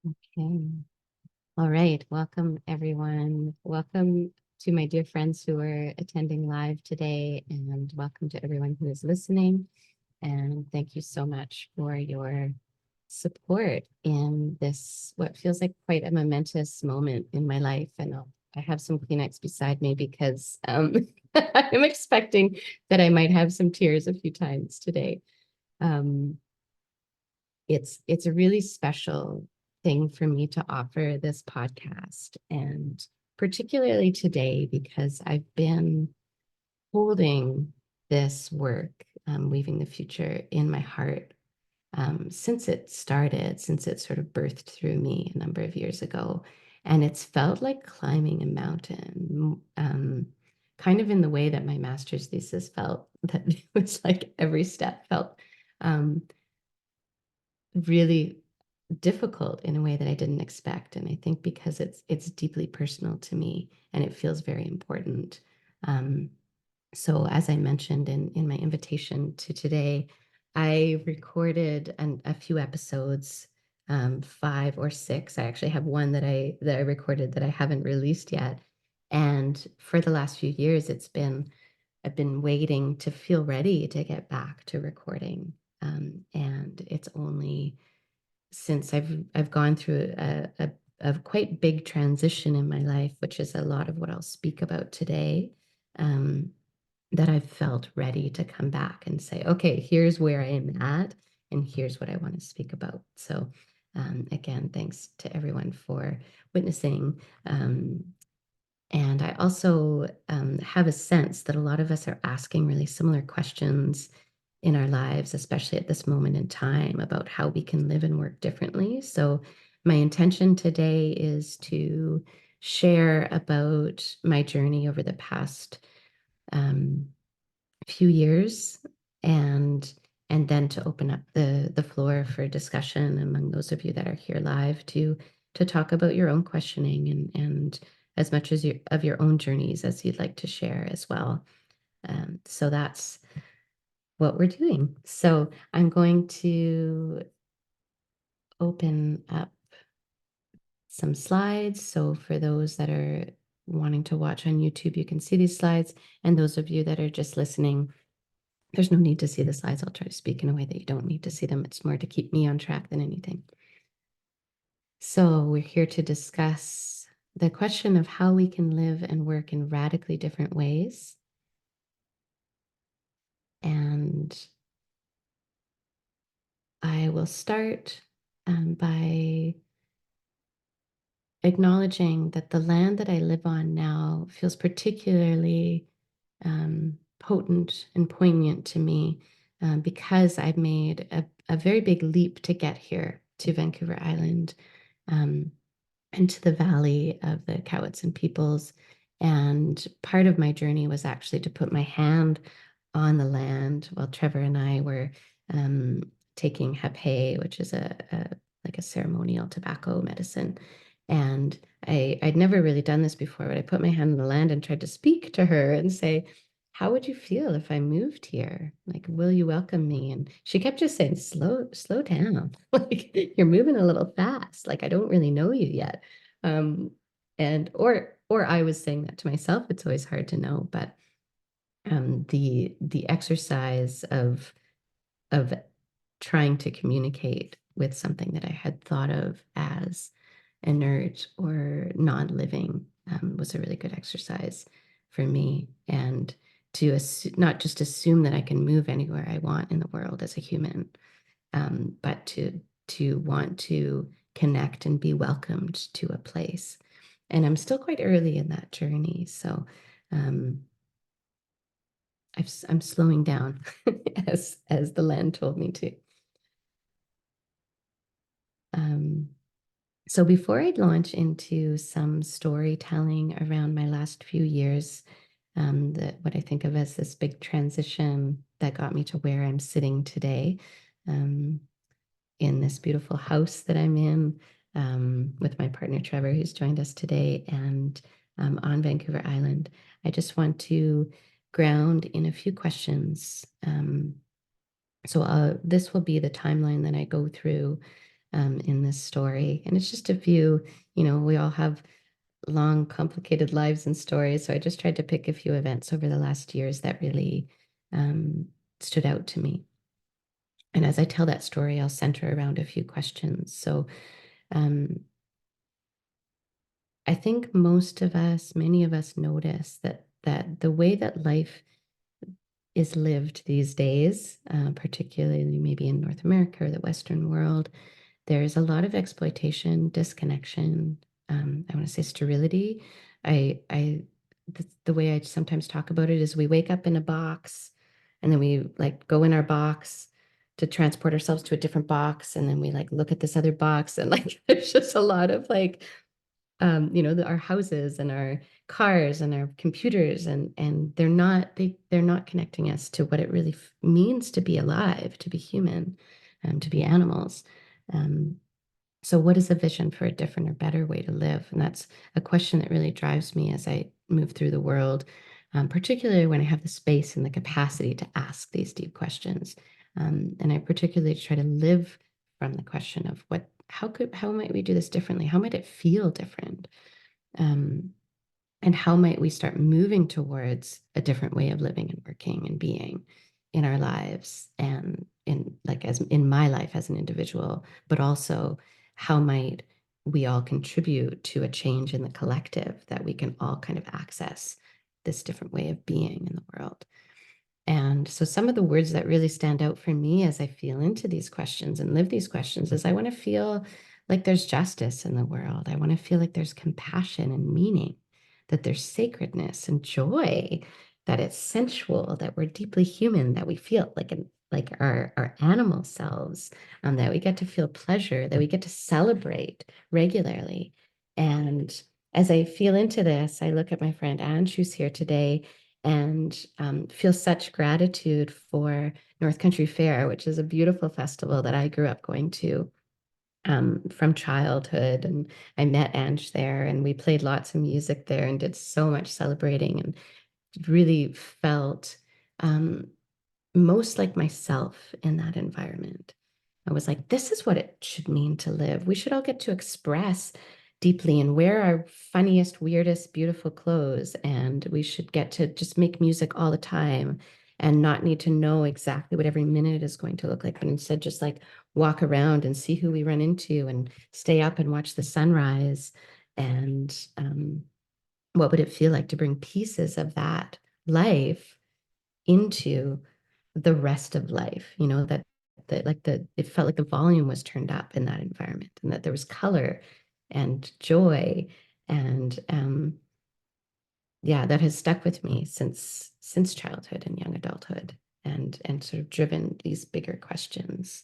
Okay. All right. Welcome, everyone. Welcome to my dear friends who are attending live today, and welcome to everyone who is listening. And thank you so much for your support in this, what feels like quite a momentous moment in my life. And I have some Kleenex beside me because I'm expecting that I might have some tears a few times today. Um, it's a really special thing for me to offer this podcast, and particularly today because I've been holding this work, weaving the future, in my heart since it started, since it sort of birthed through me a number of years ago. And it's felt like climbing a mountain, kind of in the way that my master's thesis felt, that it was like every step felt um, really difficult in a way that I didn't expect. And I think because it's deeply personal to me and it feels very important. Um, so as I mentioned in my invitation to today, I recorded a few episodes, 5 or 6. I actually have one that I recorded that I haven't released yet. And for the last few years, I've been waiting to feel ready to get back to recording. And it's only since I've gone through a quite big transition in my life, which is a lot of what I'll speak about today, um, that I've felt ready to come back and say, okay, here's where I am at, and here's what I want to speak about. So, again, thanks to everyone for witnessing. And I also have a sense that a lot of us are asking really similar questions in our lives, especially at this moment in time, about how we can live and work differently. So, my intention today is to share about my journey over the past um, few years, and then to open up the floor for discussion among those of you that are here live to talk about your own questioning and as much as of your own journeys as you'd like to share as well. So that's what we're doing. So I'm going to open up some slides. So for those that are wanting to watch on YouTube, you can see these slides. And those of you that are just listening, there's no need to see the slides. I'll try to speak in a way that you don't need to see them. It's more to keep me on track than anything. So we're here to discuss the question of how we can live and work in radically different ways. And I will start by acknowledging that the land that I live on now feels particularly potent and poignant to me because I've made a very big leap to get here to Vancouver Island, um, and to the valley of the Cowichan peoples. And part of my journey was actually to put my hand on the land while Trevor and I were taking hapé, which is a like a ceremonial tobacco medicine. And I'd never really done this before, but I put my hand on the land and tried to speak to her and say, how would you feel if I moved here? Like, will you welcome me? And she kept just saying, slow down. Like, you're moving a little fast. Like, I don't really know you yet. Um, or I was saying that to myself. It's always hard to know, but the exercise of trying to communicate with something that I had thought of as inert or non-living was a really good exercise for me. And to not just assume that I can move anywhere I want in the world as a human, but to want to connect and be welcomed to a place. And I'm still quite early in that journey, so um, I'm slowing down as the land told me to. Um, so before I launch into some storytelling around my last few years, what I think of as this big transition that got me to where I'm sitting today, um, in this beautiful house that I'm in, with my partner Trevor, who's joined us today, and on Vancouver Island, I just want to ground in a few questions. So this will be the timeline that I go through in this story. And it's just a few, we all have long, complicated lives and stories. So I just tried to pick a few events over the last years that really um, stood out to me. And as I tell that story, I'll center around a few questions. So um, I think many of us notice that the way that life is lived these days, particularly maybe in North America or the Western world, there's a lot of exploitation, disconnection. I want to say sterility. The way I sometimes talk about it is we wake up in a box, and then we like go in our box to transport ourselves to a different box, and then we like look at this other box, and like there's just a lot of like our houses and our cars and our computers, and they're not connecting us to what it really means to be alive, to be human, to be animals. Um, so what is a vision for a different or better way to live? And that's a question that really drives me as I move through the world, particularly when I have the space and the capacity to ask these deep questions. And I particularly try to live from the question of how might we do this differently? How might it feel different? Um, and how might we start moving towards a different way of living and working and being in our lives, and in like as in my life as an individual, but also how might we all contribute to a change in the collective, that we can all kind of access this different way of being in the world. And so some of the words that really stand out for me as I feel into these questions and live these questions is I want to feel like there's justice in the world. I want to feel like there's compassion and meaning, that there's sacredness and joy, that it's sensual, that we're deeply human, that we feel like our animal selves, that we get to feel pleasure, that we get to celebrate regularly. And as I feel into this, I look at my friend Ange, who's here today, and feel such gratitude for North Country Fair, which is a beautiful festival that I grew up going to from childhood. And I met Ange there, and we played lots of music there and did so much celebrating, and really felt um, most like myself in that environment. I was like, this is what it should mean to live. We should all get to express deeply and wear our funniest, weirdest, beautiful clothes. And we should get to just make music all the time and not need to know exactly what every minute is going to look like, but instead just like walk around and see who we run into and stay up and watch the sunrise. And what would it feel like to bring pieces of that life into the rest of life, that it felt like the volume was turned up in that environment, and that there was color and joy. And yeah, that has stuck with me since childhood and young adulthood, and sort of driven these bigger questions.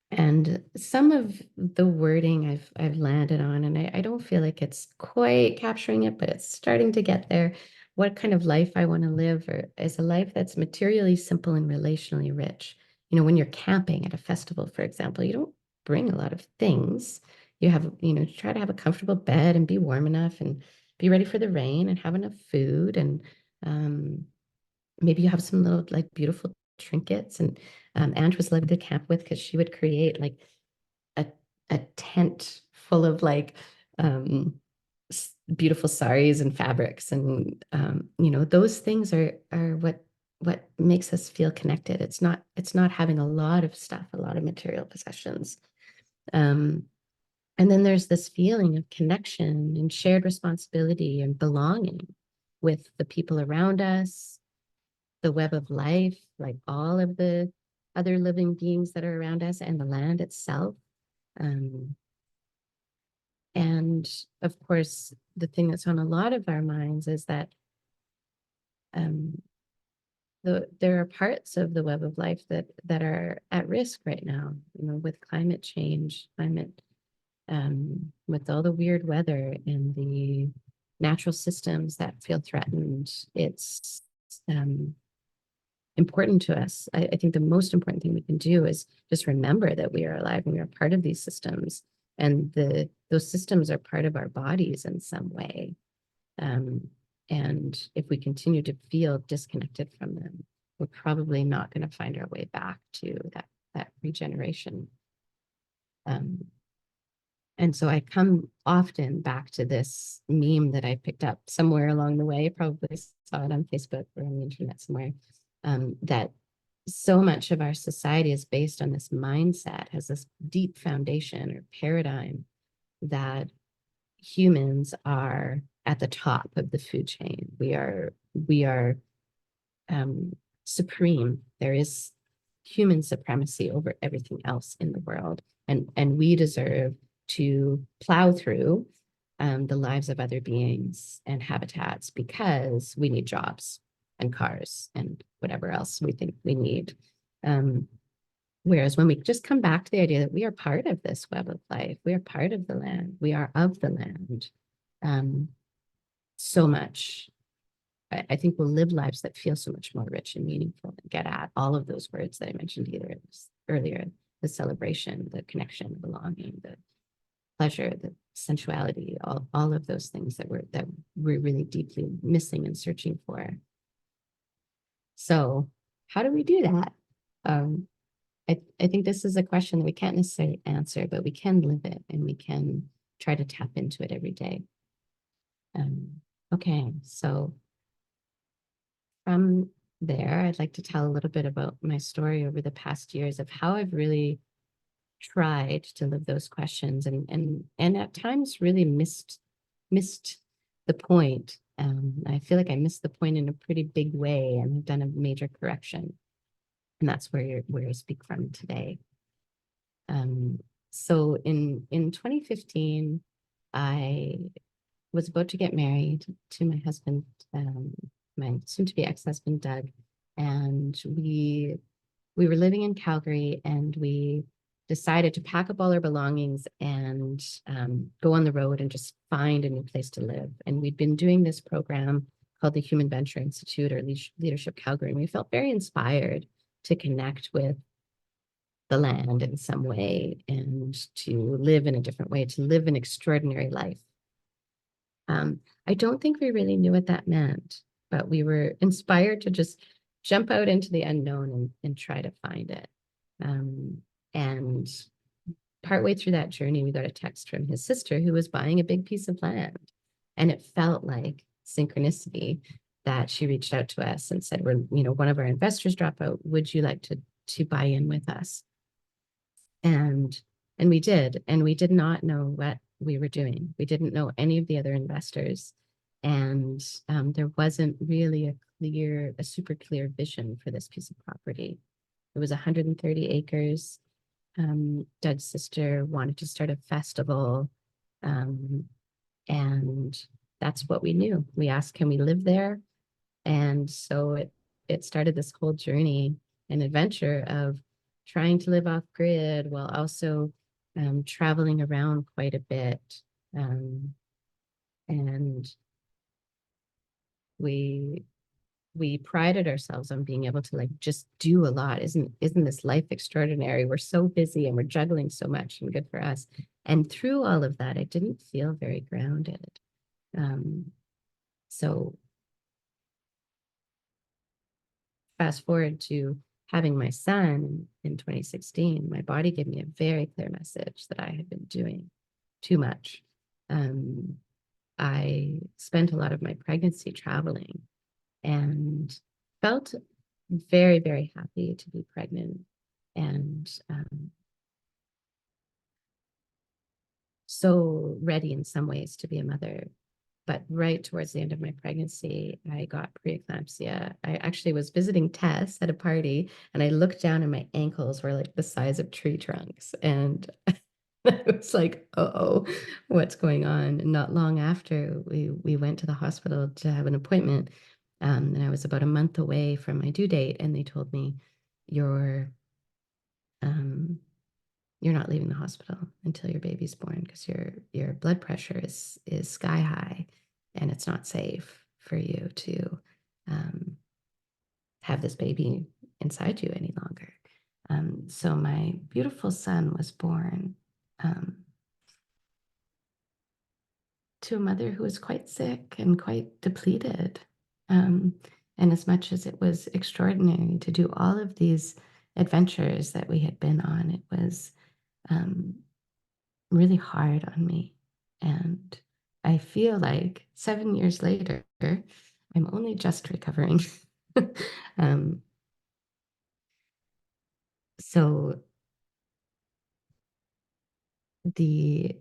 And some of the wording I've landed on, and I don't feel like it's quite capturing it, but it's starting to get there. What kind of life I want to live, or is a life that's materially simple and relationally rich. When you're camping at a festival, for example, you don't bring a lot of things. Try to have a comfortable bed and be warm enough and be ready for the rain and have enough food, and um, maybe you have some little like beautiful trinkets. And Ange was lovely to camp with, because she would create like a, a tent full of like beautiful saris and fabrics, and those things are what makes us feel connected. It's not having a lot of stuff, a lot of material possessions. um, and then there's this feeling of connection and shared responsibility and belonging with the people around us, the web of life, like all of the other living beings that are around us, and the land itself. Um, and of course, the thing that's on a lot of our minds is that um, there are parts of the web of life that are at risk right now, with climate change, with all the weird weather and the natural systems that feel threatened. It's important to us. I think the most important thing we can do is just remember that we are alive and we are part of these systems, and those systems are part of our bodies in some way. Um, and if we continue to feel disconnected from them, we're probably not going to find our way back to that regeneration. Um, and so I come often back to this meme that I picked up somewhere along the way, probably saw it on Facebook or on the internet somewhere, that so much of our society is based on this mindset, has this deep foundation or paradigm that humans are at the top of the food chain. We are um, supreme. There is human supremacy over everything else in the world, and we deserve to plow through the lives of other beings and habitats because we need jobs and cars and whatever else we think we need. Um, Whereas when we just come back to the idea that we are part of this web of life, we are part of the land, we are of the land, um, so much. I think we'll live lives that feel so much more rich and meaningful and get at all of those words that I mentioned earlier, the celebration, the connection, the belonging, the pleasure, the sensuality, all of those things that we're really deeply missing and searching for. So how do we do that? Um, I think this is a question that we can't necessarily answer, but we can live it and we can try to tap into it every day. Okay, so from there, I'd like to tell a little bit about my story over the past years of how I've really tried to live those questions and at times really missed the point. I feel like I missed the point in a pretty big way and have done a major correction. And that's where I speak from today. Um, so in 2015, I was about to get married to my husband, my soon-to-be ex-husband, Doug, and we were living in Calgary, and we decided to pack up all our belongings and go on the road and just find a new place to live. And we'd been doing this program called the Human Venture Institute or Leadership Calgary, and we felt very inspired to connect with the land in some way and to live in a different way, to live an extraordinary life. I don't think we really knew what that meant, but we were inspired to just jump out into the unknown and try to find it. And partway through that journey, we got a text from his sister who was buying a big piece of land. And it felt like synchronicity that she reached out to us and said, one of our investors dropped out. Would you like to buy in with us? And we did, and we did not know what we were doing. We didn't know any of the other investors, and there wasn't really a super clear vision for this piece of property. It was 130 acres. Doug's sister wanted to start a festival, and that's what we knew. We asked, "Can we live there?" And so it started this whole journey and adventure of trying to live off grid while also traveling around quite a bit. Um, and we we prided ourselves on being able to like just do a lot. Isn't this life extraordinary? We're so busy and we're juggling so much, and good for us. And through all of that, I didn't feel very grounded. So fast forward to having my son in 2016, my body gave me a very clear message that I had been doing too much. I spent a lot of my pregnancy traveling and felt very, very happy to be pregnant and so ready in some ways to be a mother. But right towards the end of my pregnancy, I got preeclampsia. I actually was visiting Tess at a party, and I looked down and my ankles were like the size of tree trunks. And I was like, oh, what's going on? And not long after, we went to the hospital to have an appointment. And I was about a month away from my due date, and they told me, you're um, you're not leaving the hospital until your baby's born because your blood pressure is sky high, and it's not safe for you to have this baby inside you any longer. So my beautiful son was born to a mother who was quite sick and quite depleted. Um, and as much as it was extraordinary to do all of these adventures that we had been on, it was really hard on me. And I feel like 7 years later, I'm only just recovering. um, so the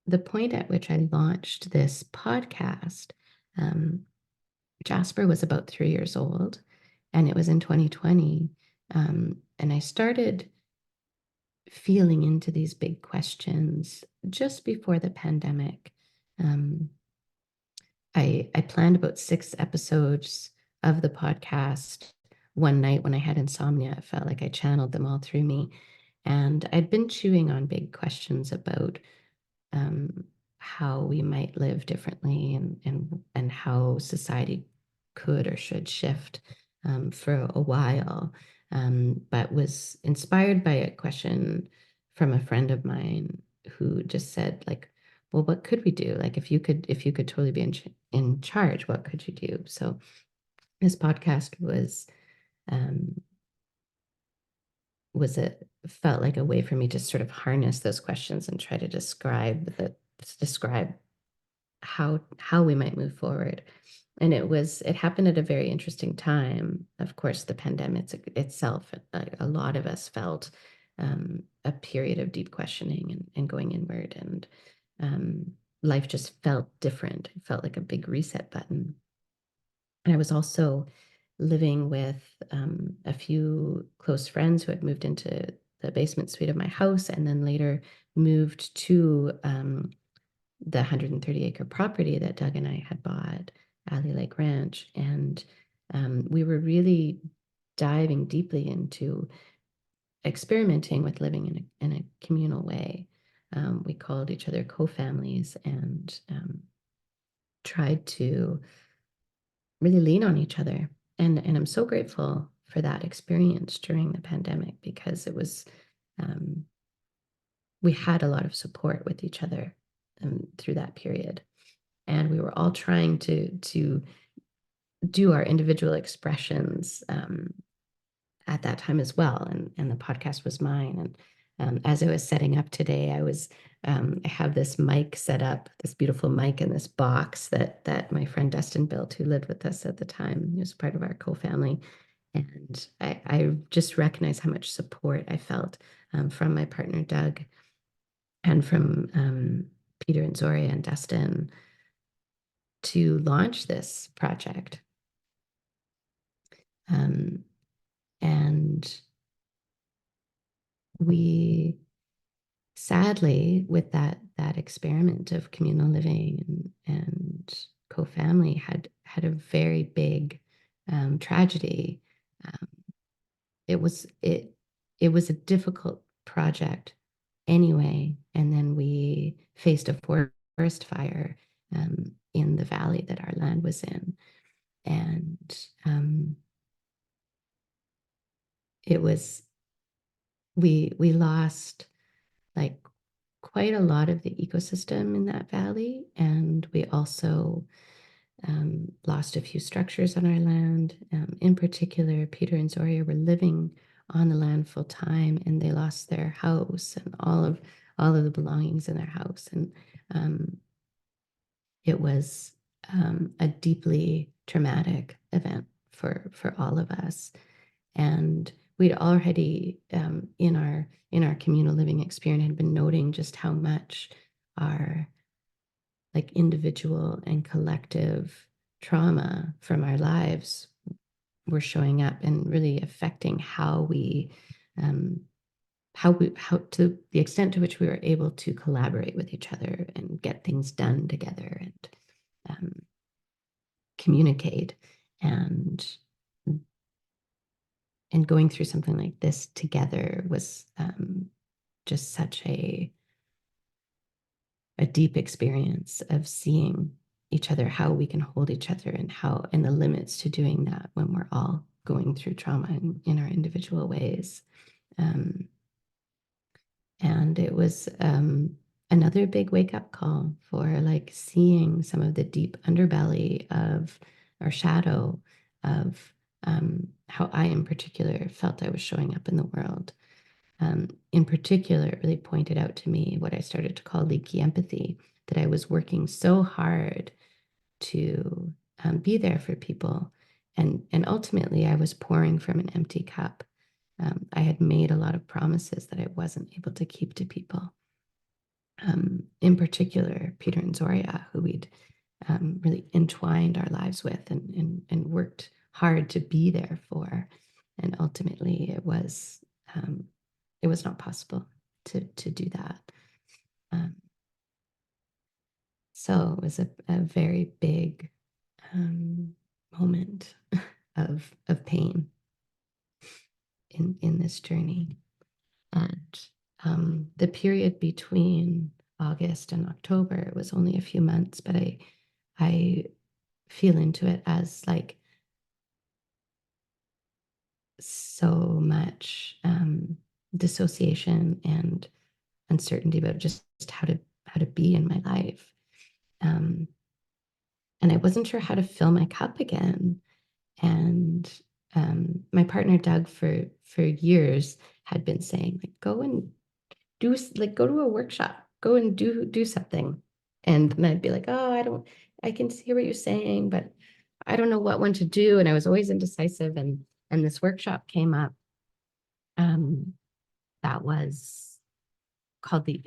the point at which I launched this podcast, um, Jasper was about 3 years old, and it was in 2020. And I started feeling into these big questions just before the pandemic. Um, I planned about 6 episodes of the podcast one night when I had insomnia. It felt like I channeled them all through me. And I'd been chewing on big questions about um, how we might live differently and how society could or should shift for a while, but was inspired by a question from a friend of mine who just said, like, well, what could we do? Like, if you could totally be in charge, what could you do? So this podcast um, was it felt like a way for me to sort of harness those questions and try to describe how we might move forward. And it happened at a very interesting time. Of course, the pandemic itself, a lot of us felt a period of deep questioning and going inward, and life just felt different. It felt like a big reset button. And I was also living with a few close friends who had moved into the basement suite of my house and then later moved to the 130-acre property that Doug and I had bought, Alley Lake Ranch. And we were really diving deeply into experimenting with living in a communal way. We called each other co-families and tried to really lean on each other. And I'm so grateful for that experience during the pandemic because um, we had a lot of support with each other through that period. And we were all trying to do our individual expressions at that time as well. And the podcast was mine. And as I was setting up today, I have this mic set up, this beautiful mic in this box that my friend Dustin built, who lived with us at the time. He was part of our co-family. And I just recognized how much support I felt from my partner, Doug, and from Peter and Zoria and Dustin to launch this project. Um, and we sadly, with that experiment of communal living and co-family, had a very big tragedy. Um, it was a difficult project anyway, and then we faced a forest fire in the valley that our land was in, and it was we lost like quite a lot of the ecosystem in that valley. And we also lost a few structures on our land. In particular, Peter and Zoria were living on the land full time, and they lost their house and all of the belongings in their house. And it was a deeply traumatic event for all of us. And we'd already in our communal living experience had been noting just how much our like individual and collective trauma from our lives were showing up and really affecting um, how to the extent to which we were able to collaborate with each other and get things done together and um, communicate and going through something like this together was just such a deep experience of seeing each other, how we can hold each other, and the limits to doing that when we're all going through trauma in our individual ways. Um, and it was another big wake up call for like seeing some of the deep underbelly of our shadow of how I in particular felt I was showing up in the world. In particular, it really pointed out to me what I started to call leaky empathy, that I was working so hard to be there for people. And ultimately, I was pouring from an empty cup. I had made a lot of promises that I wasn't able to keep to people. In particular, Peter and Zoria, who we'd really entwined our lives with and worked hard to be there for. And ultimately, it was not possible to do that. So it was a very big moment of pain in this journey. And the period between August and October, it was only a few months, but I feel into it as like so much dissociation and uncertainty about just how to be in my life. And I wasn't sure how to fill my cup again. And my partner Doug for years had been saying, like, go and do, like, go to a workshop, go and do something. And then I'd be like, oh, I can hear what you're saying, but I don't know what one to do. And I was always indecisive. And this workshop came up that was called the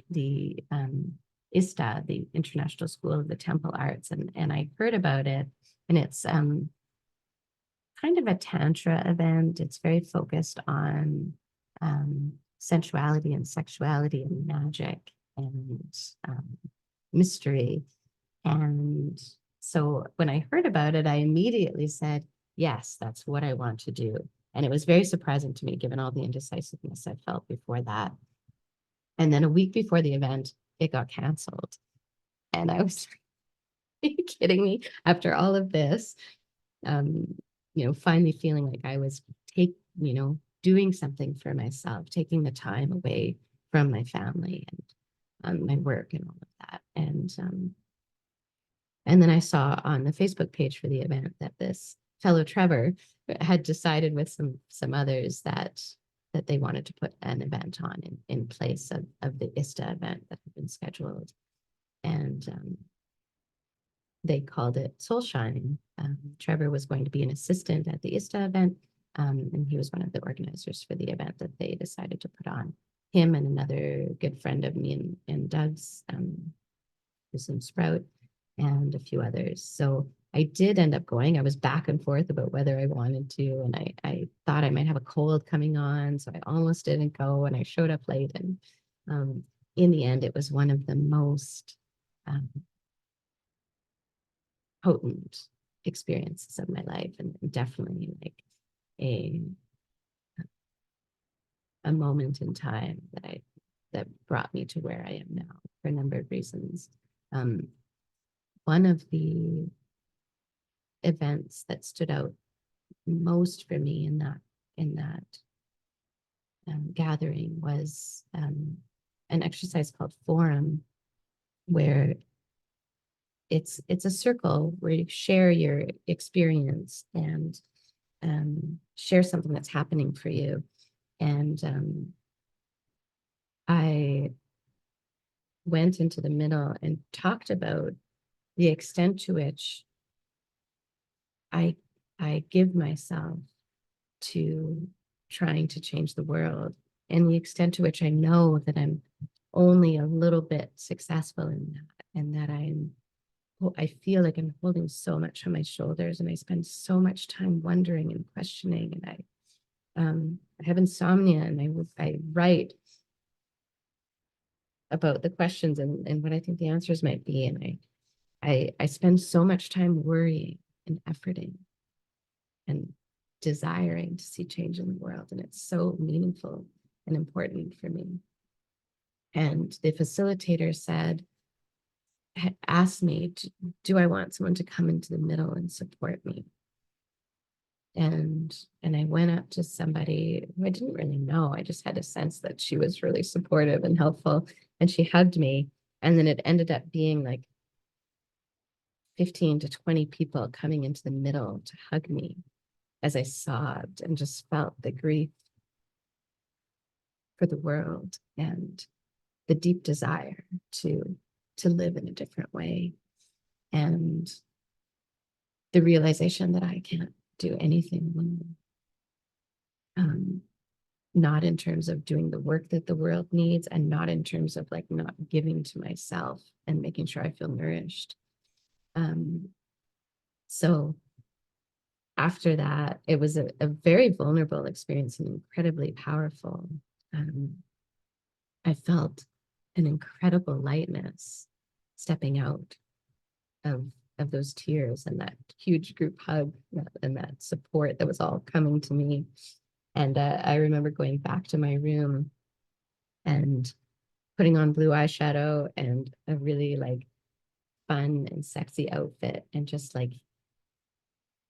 ISTA, the International School of the Temple Arts. And I heard about it, and it's kind of a tantra event. It's very focused on sensuality and sexuality and magic and mystery. And so when I heard about it, I immediately said, yes, that's what I want to do. And it was very surprising to me, given all the indecisiveness I felt before that. And then a week before the event, it got canceled. And I was, are you kidding me? After all of this, um, finally feeling like I was doing something for myself, taking the time away from my family and my work and all of that. And then I saw on the Facebook page for the event that this fellow Trevor had decided with some others that they wanted to put an event on in place of the ISTA event that had been scheduled. And they called it Soul Shine. Trevor was going to be an assistant at the ISTA event, and he was one of the organizers for the event that they decided to put on. Him and another good friend of me and Doug's, Susan Sprout, and a few others. So I did end up going. I was back and forth about whether I wanted to, and I thought I might have a cold coming on, so I almost didn't go, and I showed up late. And in the end, it was one of the most potent experiences of my life, and definitely like a moment in time that brought me to where I am now for a number of reasons. One of the events that stood out most for me in that gathering was an exercise called Forum, where it's a circle where you share your experience and share something that's happening for you. And I went into the middle and talked about the extent to which I give myself to trying to change the world, and the extent to which I know that I'm only a little bit successful in that, and that I feel like I'm holding so much on my shoulders, and I spend so much time wondering and questioning, and I have insomnia, and I write about the questions and what I think the answers might be, and I spend so much time worrying and efforting and desiring to see change in the world, and it's so meaningful and important for me. And the facilitator asked me, do I want someone to come into the middle and support me? And I went up to somebody who I didn't really know. I just had a sense that she was really supportive and helpful, and she hugged me. And then it ended up being like 15 to 20 people coming into the middle to hug me as I sobbed and just felt the grief for the world, and the deep desire to live in a different way, and the realization that I can't do anything alone. Not in terms of doing the work that the world needs, and not in terms of like not giving to myself and making sure I feel nourished. So after that, it was a very vulnerable experience and incredibly powerful. I felt an incredible lightness stepping out of of those tears and that huge group hug and that support that was all coming to me. And I remember going back to my room and putting on blue eyeshadow and a really like fun and sexy outfit, and just like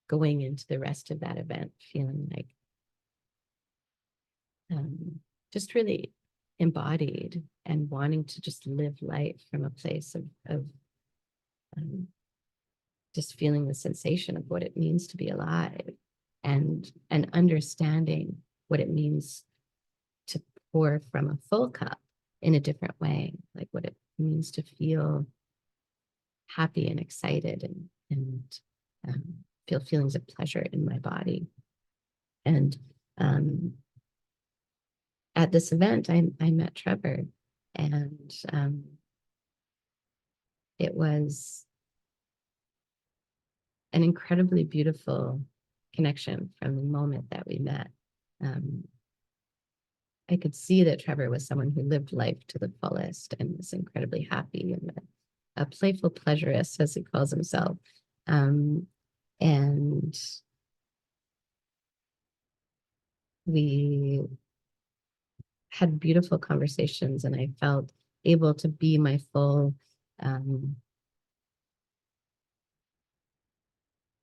going into the rest of that event feeling like just really embodied and wanting to just live life from a place of um, just feeling the sensation of what it means to be alive, and understanding what it means to pour from a full cup in a different way, like what it means to feel happy and excited, and feel feelings of pleasure in my body. And at this event, I met Trevor, and it was an incredibly beautiful connection from the moment that we met. Um, I could see that Trevor was someone who lived life to the fullest and was incredibly happy, and a playful pleasurist, as he calls himself. And we had beautiful conversations, and I felt able to be my full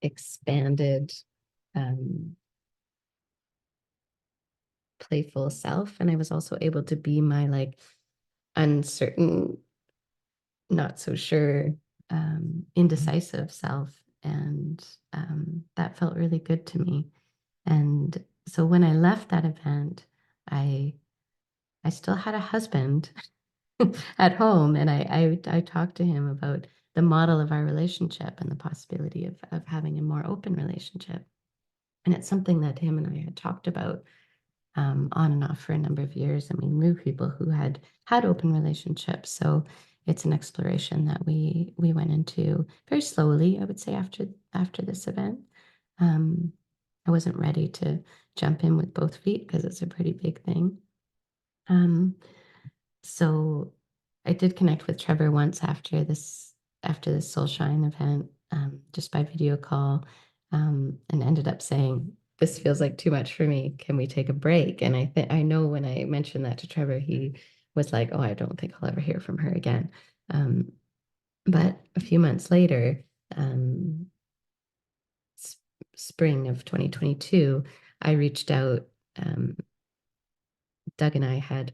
expanded, um, playful self. And I was also able to be my like uncertain, not so sure, indecisive self. And that felt really good to me. And so when I left that event, I I still had a husband at home, and I talked to him about the model of our relationship and the possibility of having a more open relationship. And it's something that him and I had talked about on and off for a number of years. And we knew people who had open relationships. So it's an exploration that we went into very slowly, I would say, after this event. I wasn't ready to jump in with both feet because it's a pretty big thing. So I did connect with Trevor once after this Soul Shine event, just by video call, and ended up saying, "This feels like too much for me. Can we take a break?" And I know when I mentioned that to Trevor, he was like, "Oh, I don't think I'll ever hear from her again." Um, but a few months later, um, spring of 2022, I reached out. Doug and I had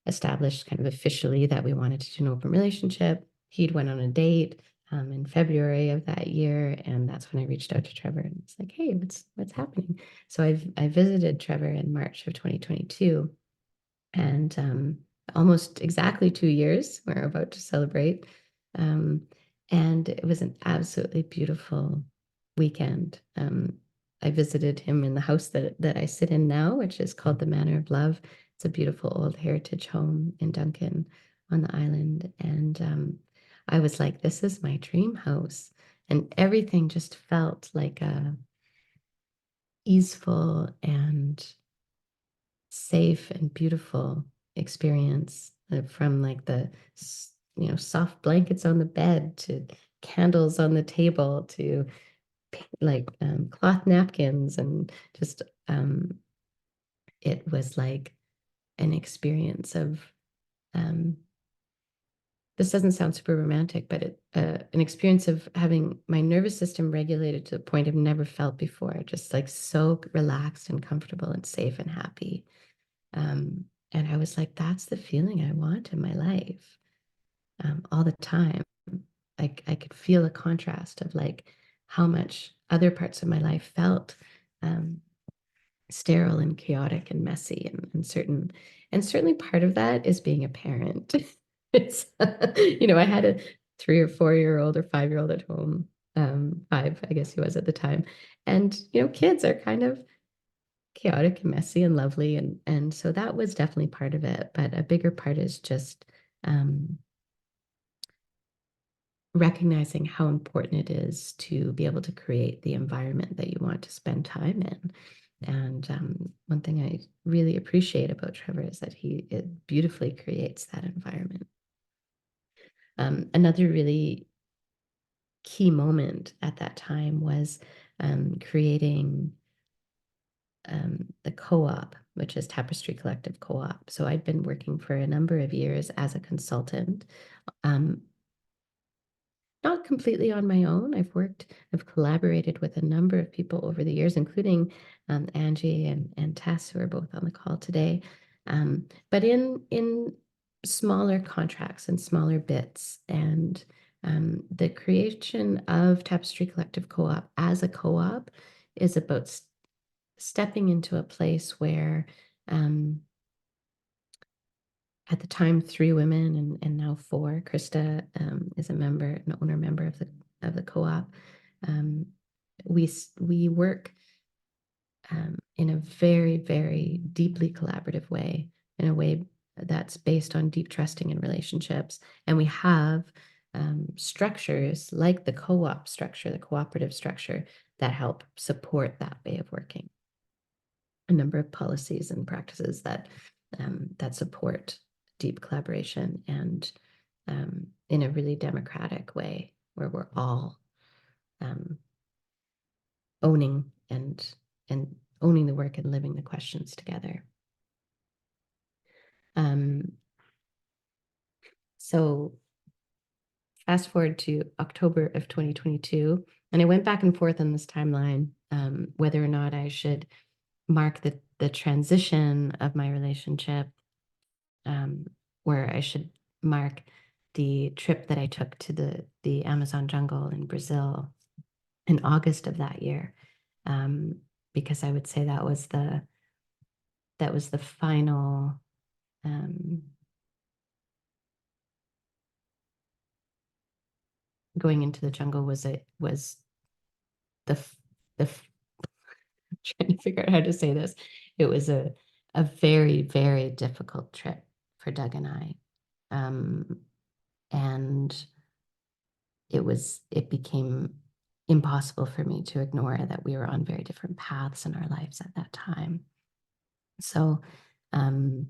established kind of officially that we wanted to do an open relationship. He'd went on a date in February of that year, and that's when I reached out to Trevor and was like, "Hey, what's happening?" So I visited Trevor in March of 2022, and almost exactly 2 years we're about to celebrate. Um, and it was an absolutely beautiful weekend. I visited him in the house that I sit in now, which is called the Manor of Love. It's a beautiful old heritage home in Duncan on the island. And I was like, this is my dream house. And everything just felt like a easeful and safe and beautiful experience, from like the soft blankets on the bed to candles on the table to like cloth napkins, and just it was like an experience of um, this doesn't sound super romantic, but an experience of having my nervous system regulated to the point I've never felt before, just like so relaxed and comfortable and safe and happy. And I was like, that's the feeling I want in my life, all the time. I could feel a contrast of like how much other parts of my life felt. Um, sterile and chaotic and messy, and certainly part of that is being a parent. It's I had a 3 or 4 year old or 5 year old at home, five, I guess he was at the time, and kids are kind of chaotic and messy and lovely, and so that was definitely part of it. But a bigger part is just um, recognizing how important it is to be able to create the environment that you want to spend time in. And one thing I really appreciate about Trevor is that it beautifully creates that environment. Another really key moment at that time was creating the co-op, which is Tapestry Collective Co-op. So I'd been working for a number of years as a consultant, um, not completely on my own. I've collaborated with a number of people over the years, including Angie and Tess, who are both on the call today. But in smaller contracts and smaller bits, and the creation of Tapestry Collective Co-op as a co-op is about stepping into a place where at the time 3 women and now 4. Krista is an owner member of the co-op. We work in a very, very deeply collaborative way, in a way that's based on deep trusting in relationships. And we have structures like the co-op structure, the cooperative structure, that help support that way of working. A number of policies and practices that support deep collaboration, and in a really democratic way, where we're all owning and owning the work and living the questions together. So fast forward to October of 2022, and I went back and forth on this timeline, whether or not I should mark the transition of my relationship, where I should mark the trip that I took to the Amazon jungle in Brazil in August of that year, because I would say that was the final going into the jungle was the I'm trying to figure out how to say this. It was a very, very difficult trip for Doug and I. And it became impossible for me to ignore that we were on very different paths in our lives at that time. So I'm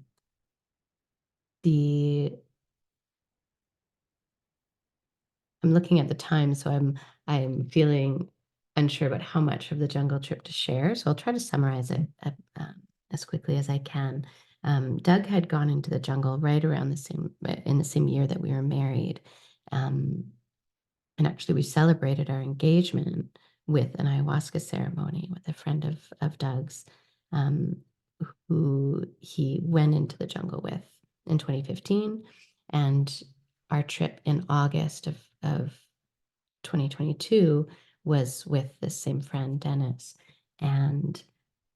looking at the time, so I'm feeling unsure about how much of the jungle trip to share. So I'll try to summarize it as quickly as I can. Doug had gone into the jungle right around in the same year that we were married. And actually, we celebrated our engagement with an ayahuasca ceremony with a friend of Doug's, who he went into the jungle with in 2015. And our trip in August of 2022 was with this same friend, Dennis. And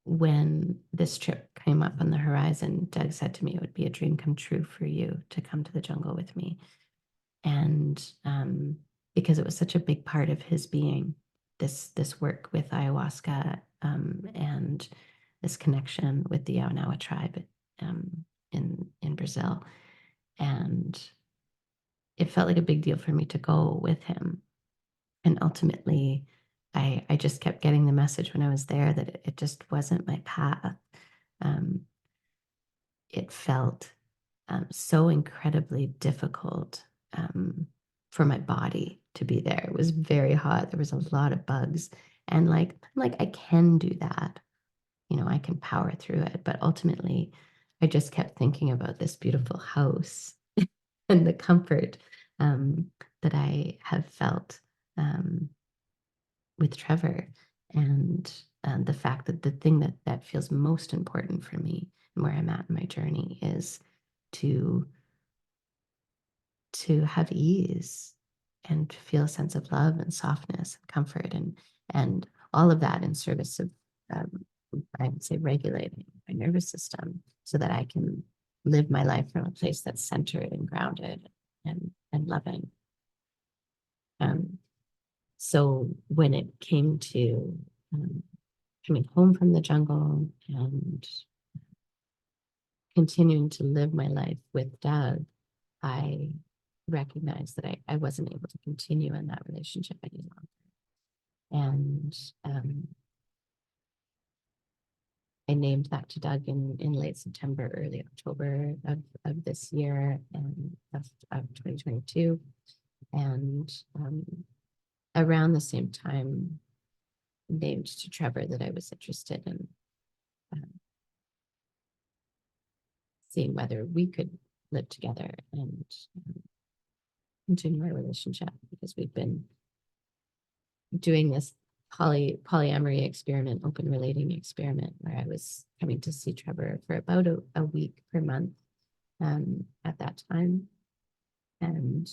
when this trip came up on the horizon, Doug said to me, it would be a dream come true for you to come to the jungle with me. And because it was such a big part of his being, this work with ayahuasca, and this connection with the Yauanawa tribe in Brazil. And it felt like a big deal for me to go with him. And ultimately, I just kept getting the message when I was there that it just wasn't my path. It felt so incredibly difficult for my body to be there. It was very hot. There was a lot of bugs. And I'm like, I can do that. I can power through it. But ultimately, I just kept thinking about this beautiful house and the comfort that I have felt with Trevor, and the fact that the thing that feels most important for me and where I'm at in my journey is to have ease and feel a sense of love and softness and comfort, and all of that in service of I would say, regulating my nervous system so that I can live my life from a place that's centered and grounded and loving. So when it came to coming home from the jungle and continuing to live my life with Doug, I recognized that I wasn't able to continue in that relationship any longer. And I named that to Doug in late September, early October of this year, and of 2022. And around the same time, named to Trevor that I was interested in seeing whether we could live together and continue our relationship, because we've been doing this polyamory experiment, open relating experiment, where I was coming to see Trevor for about a week per month at that time. And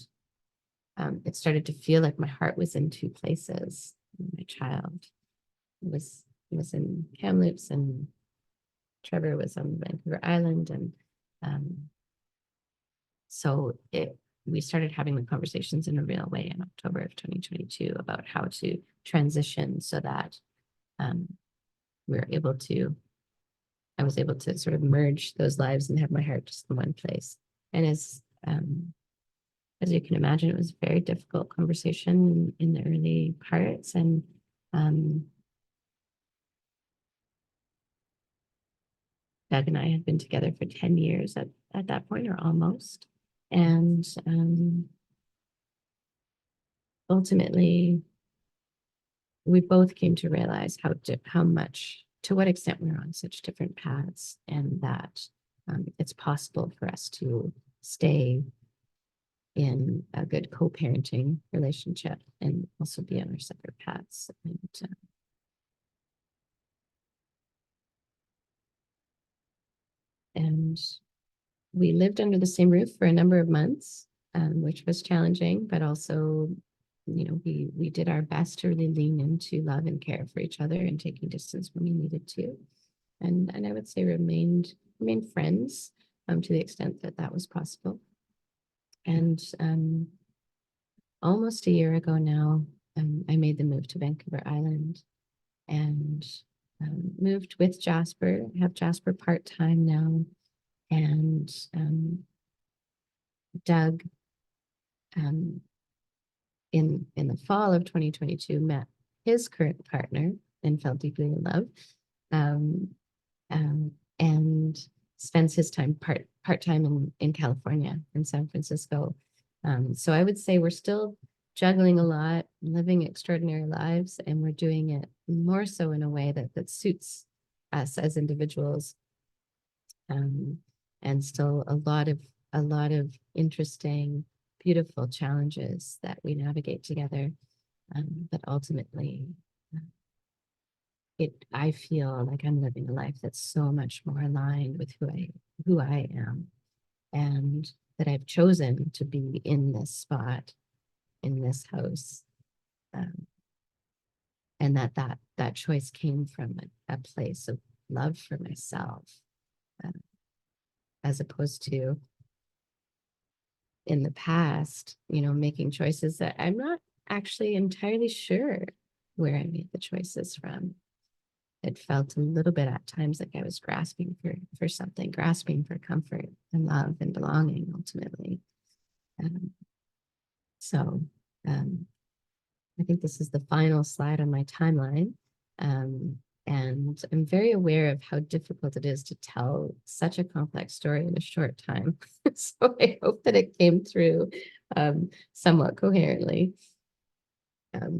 it started to feel like my heart was in two places. My child was in Kamloops, and Trevor was on Vancouver Island. And so we started having the conversations in a real way in October of 2022 about how to transition so that I was able to sort of merge those lives and have my heart just in one place. And as you can imagine, it was a very difficult conversation in the early parts. And Doug and I had been together for 10 years at that point, or almost. And ultimately, we both came to realize how much, to what extent we were on such different paths, and that it's possible for us to stay in a good co-parenting relationship and also be on our separate paths. And we lived under the same roof for a number of months, which was challenging, but also, we did our best to really lean into love and care for each other and taking distance when we needed to. And I would say remained friends to the extent that was possible. And almost a year ago now, I made the move to Vancouver Island and moved with Jasper. I have Jasper part-time now. And Doug, in the fall of 2022, met his current partner and fell deeply in love, and spends his time part-time in California, in San Francisco. So I would say we're still juggling a lot, living extraordinary lives, and we're doing it more so in a way that suits us as individuals. And still a lot of interesting, beautiful challenges that we navigate together. But ultimately, I feel like I'm living a life that's so much more aligned with who I am, and that I've chosen to be in this spot, in this house, and that choice came from a place of love for myself, as opposed to in the past, making choices that I'm not actually entirely sure where I made the choices from. It felt a little bit at times like I was grasping for something, grasping for comfort and love and belonging ultimately. So I think this is the final slide on my timeline. And I'm very aware of how difficult it is to tell such a complex story in a short time. So I hope that it came through somewhat coherently.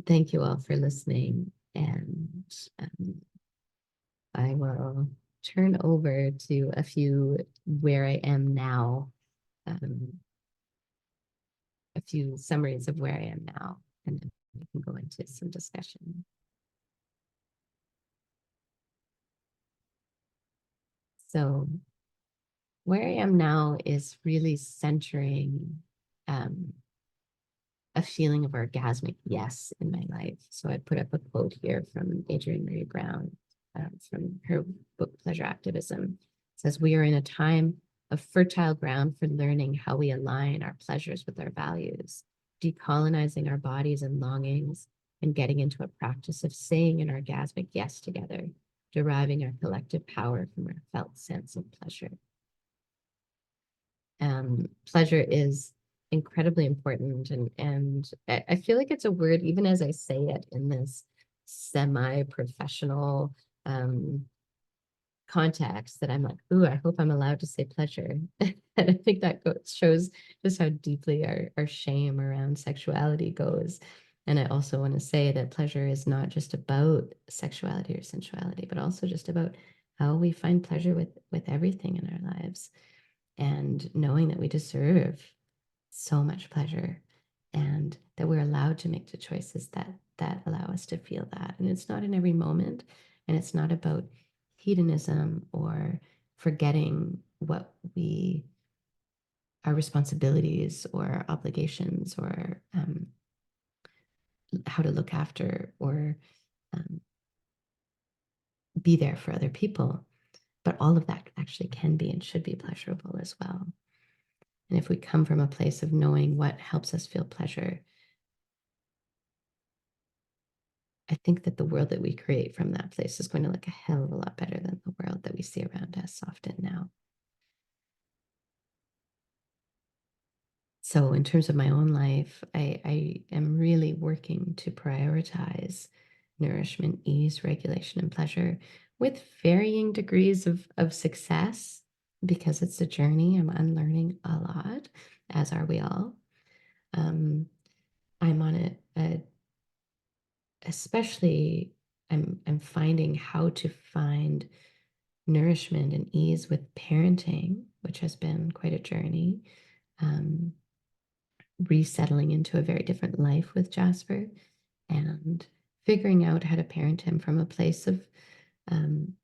Thank you all for listening. And I will turn over to a few where I am now, a few summaries of where I am now, and then we can go into some discussion. So where I am now is really centering a feeling of orgasmic yes in my life. So I put up a quote here from Adrienne Maree Brown. from her book, Pleasure Activism. It says, "We are in a time of fertile ground for learning how we align our pleasures with our values, decolonizing our bodies and longings, and getting into a practice of saying an orgasmic yes together, deriving our collective power from our felt sense of pleasure." Pleasure is incredibly important, and I feel like it's a word, even as I say it in this semi-professional context, that I'm like, ooh, I hope I'm allowed to say pleasure. And I think that shows just how deeply our shame around sexuality goes. And I also want to say that pleasure is not just about sexuality or sensuality, but also just about how we find pleasure with everything in our lives, and knowing that we deserve so much pleasure, and that we're allowed to make the choices that allow us to feel that. And it's not in every moment, and it's not about hedonism or forgetting what we our responsibilities or our obligations, or how to look after or um, be there for other people. But all of that actually can be and should be pleasurable as well. And if we come from a place of knowing what helps us feel pleasure, I think that the world that we create from that place is going to look a hell of a lot better than the world that we see around us often now. So, in terms of my own life, I am really working to prioritize nourishment, ease, regulation, and pleasure, with varying degrees of success, because it's a journey. I'm unlearning a lot, as are we all. Um, I'm on especially, I'm finding how to find nourishment and ease with parenting, which has been quite a journey. Um, Resettling into a very different life with Jasper, and figuring out how to parent him from a place of um,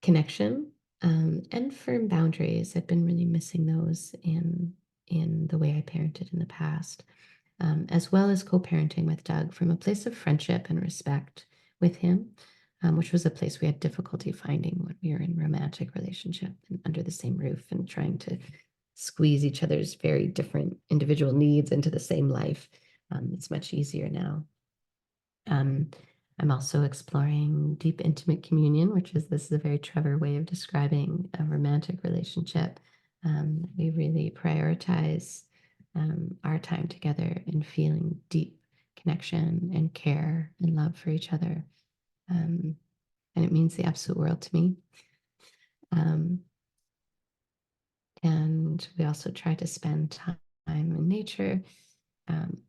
connection, and firm boundaries. I've been really missing those in the way I parented in the past, as well as co-parenting with Doug from a place of friendship and respect with him, which was a place we had difficulty finding when we were in romantic relationship and under the same roof and trying to squeeze each other's very different individual needs into the same life. It's much easier now. Um, I'm also exploring deep, intimate communion, this is a very Trevor way of describing a romantic relationship. We really prioritize our time together in feeling deep connection and care and love for each other. And it means the absolute world to me. Um, and we also try to spend time in nature.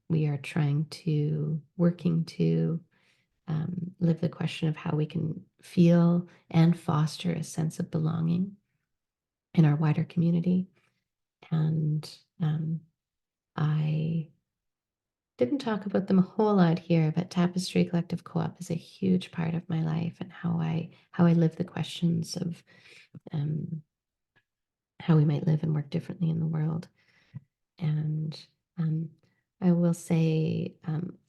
We are working to live the question of how we can feel and foster a sense of belonging in our wider community. And I didn't talk about them a whole lot here, but Tapestry Collective Co-op is a huge part of my life, and how I live the questions of how we might live and work differently in the world. And I will say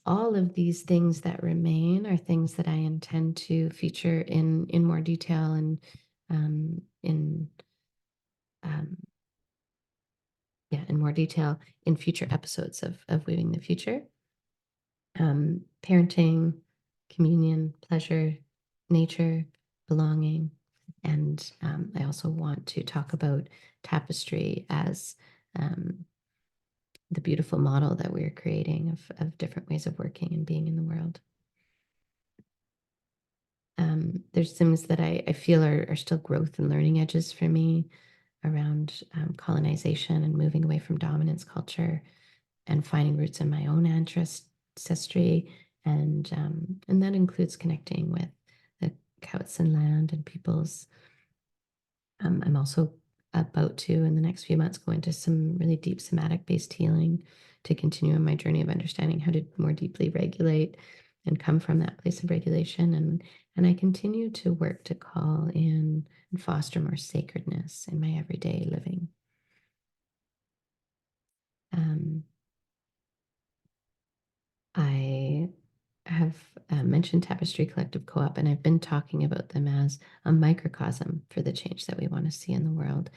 all of these things that remain are things that I intend to feature in more detail, and in um, in more detail in future episodes of Weaving the Future. Parenting, communion, pleasure, nature, belonging. And I also want to talk about tapestry as the beautiful model that we're creating of different ways of working and being in the world. There's things that I feel are still growth and learning edges for me around colonization and moving away from dominance culture, and finding roots in my own ancestry, and that includes connecting with the Cowichan land and peoples. I'm also about to, in the next few months, go into some really deep somatic-based healing to continue on my journey of understanding how to more deeply regulate and come from that place of regulation. And I continue to work to call in and foster more sacredness in my everyday living. I have mentioned Tapestry Collective Co-op, and I've been talking about them as a microcosm for the change that we want to see in the world.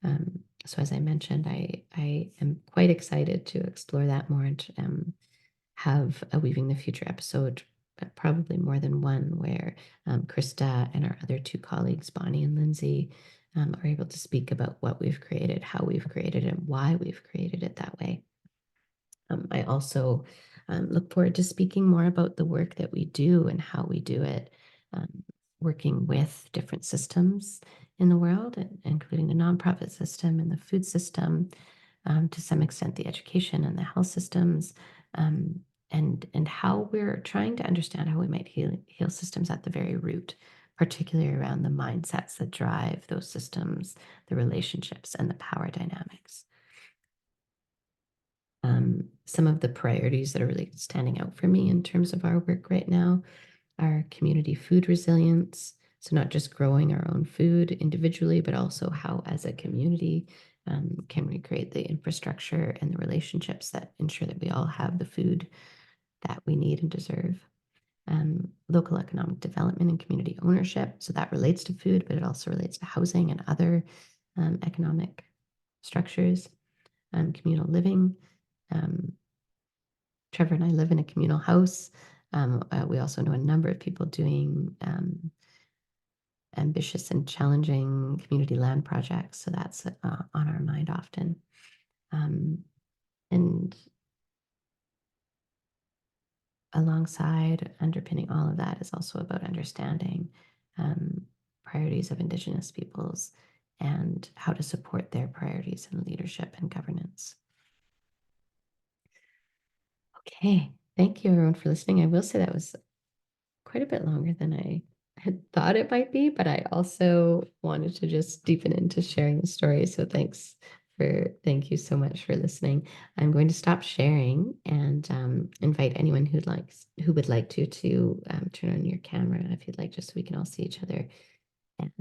So as I mentioned, I am quite excited to explore that more and have a Weaving the Future episode, probably more than one, where Krista and our other two colleagues, Bonnie and Lindsay, are able to speak about what we've created, how we've created it, and why we've created it that way. I also look forward to speaking more about the work that we do and how we do it, working with different systems in the world, including the nonprofit system and the food system, to some extent the education and the health systems, and how we're trying to understand how we might heal systems at the very root, particularly around the mindsets that drive those systems, the relationships, and the power dynamics. Some of the priorities that are really standing out for me in terms of our work right now are community food resilience. So not just growing our own food individually, but also how as a community can we create the infrastructure and the relationships that ensure that we all have the food that we need and deserve. Local economic development and community ownership. So that relates to food, but it also relates to housing and other economic structures. Communal living. Trevor and I live in a communal house. We also know a number of people doing ambitious and challenging community land projects. So that's on our mind often. And alongside underpinning all of that is also about understanding priorities of Indigenous peoples and how to support their priorities in leadership and governance. Okay, thank you everyone for listening. I will say that was quite a bit longer than I had thought it might be, but I also wanted to just deepen into sharing the story. So thank you so much for listening. I'm going to stop sharing and invite anyone who would like to turn on your camera if you'd like, just so we can all see each other. And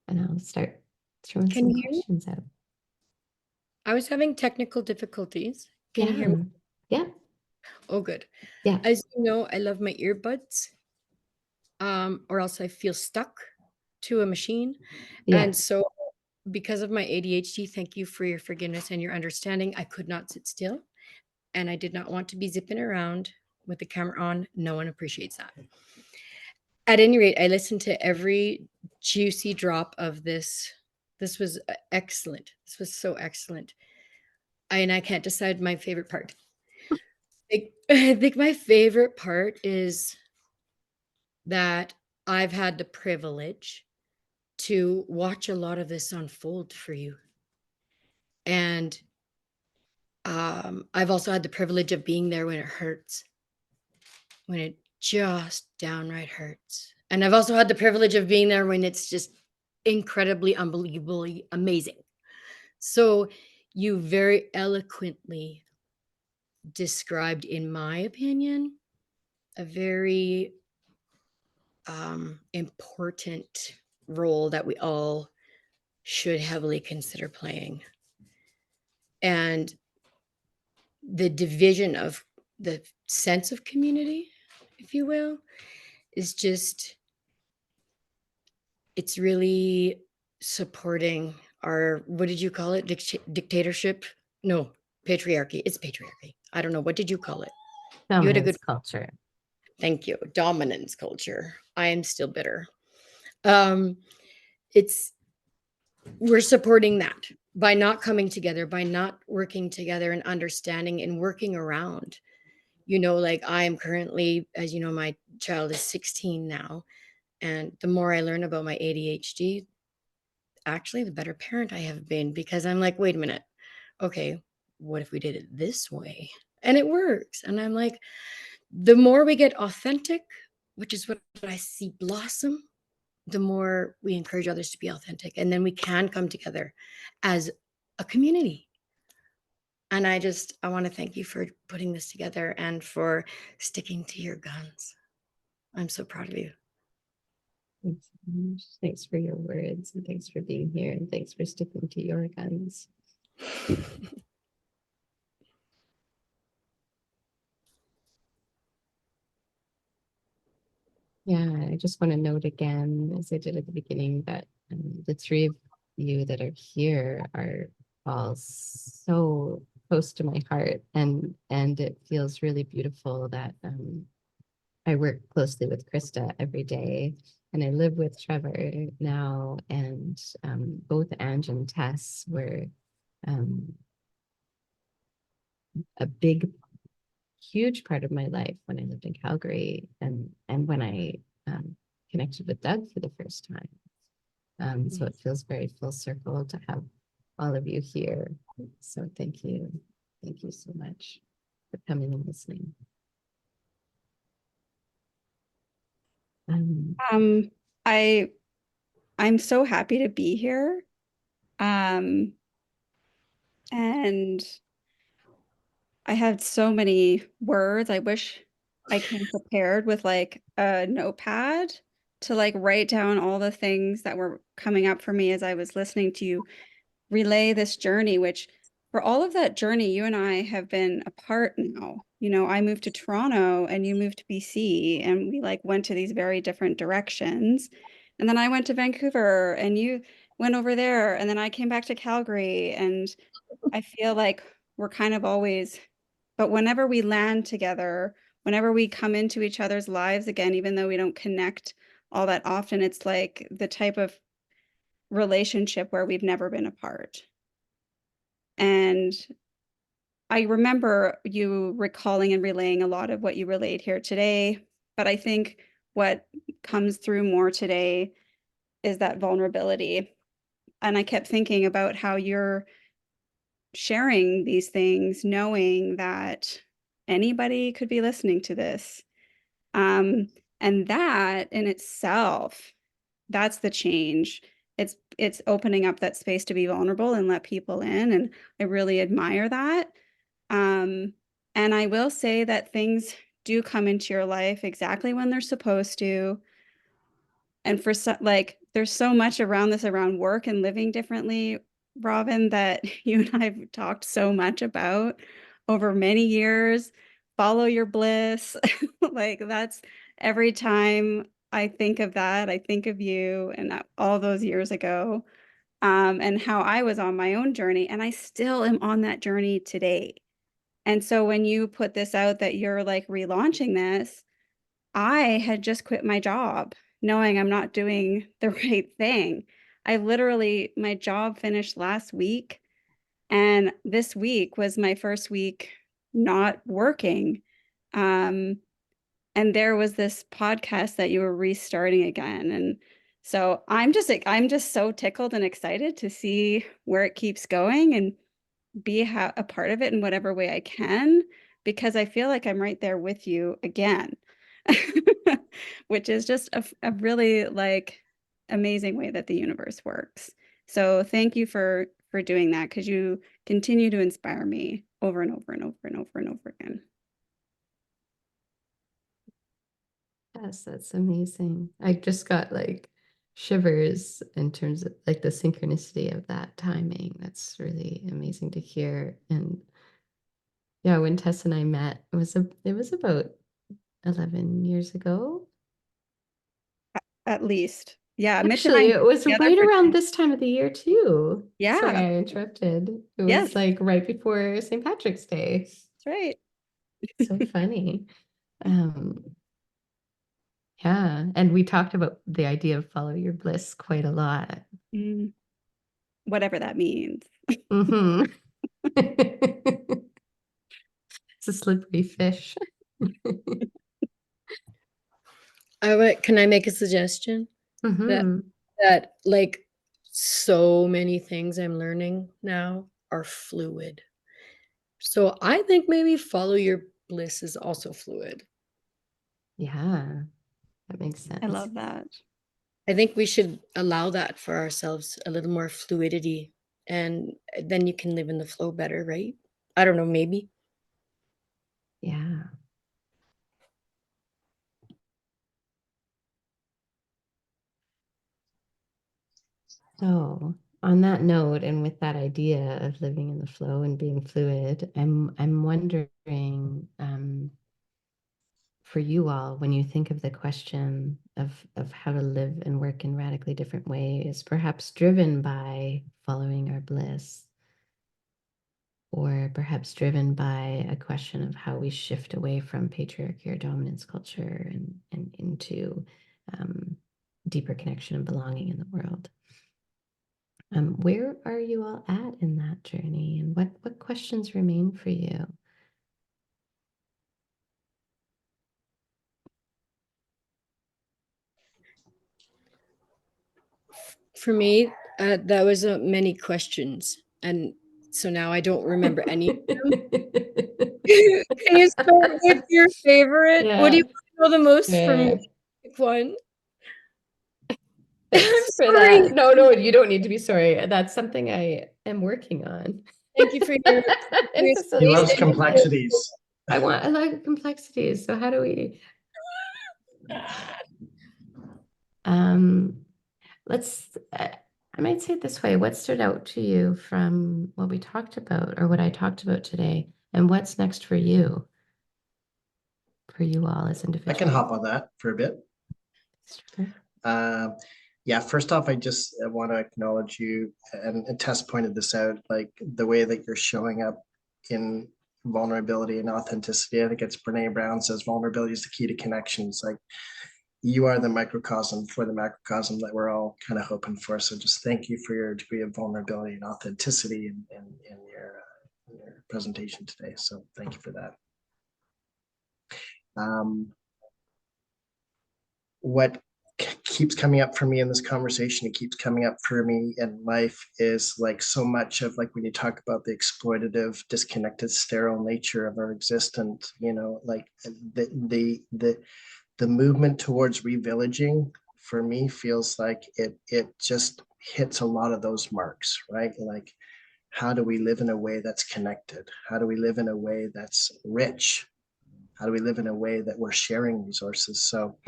and I'll start throwing Can some you hear me? questions out. I was having technical difficulties. Can you hear me? Yeah. Oh, good. Yeah. As you know, I love my earbuds, or else I feel stuck to a machine. Yeah. And so, because of my ADHD, thank you for your forgiveness and your understanding. I could not sit still, and I did not want to be zipping around with the camera on. No one appreciates that. At any rate, I listened to every juicy drop of this. This was excellent. This was so excellent. And I can't decide my favorite part. I think my favorite part is that I've had the privilege to watch a lot of this unfold for you. And I've also had the privilege of being there when it hurts, when it just downright hurts. And I've also had the privilege of being there when it's just incredibly, unbelievably amazing. So you very eloquently described, in my opinion, a very important role that we all should heavily consider playing. And the division of the sense of community, if you will, is just, it's really supporting our, what did you call it? Dictatorship? No, patriarchy. It's patriarchy. I don't know. What did you call it? You had a good, Dominance culture. thank you. Dominance culture. I am still bitter. Um, it's, we're supporting that by not coming together, by not working together and understanding and working around. Like I am currently, as you know, my child is 16 now. And the more I learn about my ADHD, actually, the better parent I have been, because I'm like, wait a minute. Okay, what if we did it this way? And it works. And I'm like, the more we get authentic, which is what I see blossom, the more we encourage others to be authentic. And then we can come together as a community. And I want to thank you for putting this together and for sticking to your guns. I'm so proud of you. Thanks so much. Thanks for your words, and thanks for being here, and thanks for sticking to your guns. Yeah, I just want to note again, as I did at the beginning, that the three of you that are here are all so close to my heart, and it feels really beautiful that I work closely with Krista every day, and I live with Trevor now, and both Ange and Tess were um, a big, huge part of my life when I lived in Calgary, and when I connected with Doug for the first time. So it feels very full circle to have all of you here. So thank you. Thank you so much for coming and listening. Um, I I'm so happy to be here. And I had so many words. I wish I came prepared with like a notepad to like write down all the things that were coming up for me as I was listening to you relay this journey, which for all of that journey, you and I have been apart now. You know, I moved to Toronto and you moved to BC, and we like went to these very different directions. And then I went to Vancouver and you went over there, and then I came back to Calgary, and I feel like we're kind of always, but whenever we land together, whenever we come into each other's lives again, even though we don't connect all that often, it's like the type of relationship where we've never been apart. And I remember you recalling and relaying a lot of what you relayed here today. But I think what comes through more today is that vulnerability. And I kept thinking about how you're sharing these things, knowing that anybody could be listening to this. Um, and that in itself, that's the change. It's opening up that space to be vulnerable and let people in. And I really admire that. Um, and I will say that things do come into your life exactly when they're supposed to. And for some, like, there's so much around this, around work and living differently, Robin, that you and I have talked so much about over many years. Follow your bliss. Like, that's every time I think of that, I think of you and all those years ago, and how I was on my own journey. And I still am on that journey today. And so when you put this out that you're like relaunching this, I had just quit my job knowing I'm not doing the right thing. I literally, my job finished last week, and this week was my first week not working. Um, and there was this podcast that you were restarting again. And so I'm just so tickled and excited to see where it keeps going and be a part of it in whatever way I can, because I feel like I'm right there with you again, which is just a really like amazing way that the universe works. So thank you for doing that, because you continue to inspire me over and over and over and over and over again. Yes, that's amazing. I just got like shivers in terms of like the synchronicity of that timing. That's really amazing to hear. And yeah, when Tess and I met, it was about 11 years ago. At least. Yeah, Mitch and I Actually, have it been was together right for around 10. this time of the year too. Sorry, Yeah, I interrupted. It was yes, like right before St. Patrick's Day. that's right. So funny. Um, yeah, and we talked about the idea of follow your bliss quite a lot. Mm, whatever that means. Hmm. It's a slippery fish. Can I make a suggestion? That Hmm. that like so many things I'm learning now are fluid. So I think maybe follow your bliss is also fluid. Yeah, that makes I sense. love that. I think we should allow that for ourselves, a little more fluidity, and then you can live in the flow better, right? I don't know, maybe. Yeah. So, on that note, and with that idea of living in the flow and being fluid, I'm wondering, for you all, when you think of the question of how to live and work in radically different ways, perhaps driven by following our bliss, or perhaps driven by a question of how we shift away from patriarchy or dominance culture and into deeper connection and belonging in the world. Where are you all at in that journey, and what questions remain for you? For me, that was many questions, and so now I don't remember any of them. Can you start with your favorite? What do Yeah, you want to know the most from me? yeah. Pick one. I'm Thanks for sorry. that. No, you don't need to be sorry. That's something I am working on. Thank you for your And space. He loves facilitating. complexities. I like complexities. So how do we let's I might say it this way. What stood out to you from what we talked about or what I talked about today? And what's next for you all as I individuals? can hop on that for a bit. Sure. Yeah, first off, I just want to acknowledge you, and Tess pointed this out, like the way that you're showing up in vulnerability and authenticity. I think it's Brene Brown says vulnerability is the key to connections. Like you are the microcosm for the macrocosm that we're all kind of hoping for. So just thank you for your degree of vulnerability and authenticity in your presentation today. So thank you for that. What keeps coming up for me in this conversation, it keeps coming up for me in life, is like so much of like when you talk about the exploitative, disconnected, sterile nature of our existence, you know, like the movement towards revillaging for me feels like it just hits a lot of those marks, right? Like how do we live in a way that's connected? How do we live in a way that's rich? How do we live in a way that we're sharing resources? So,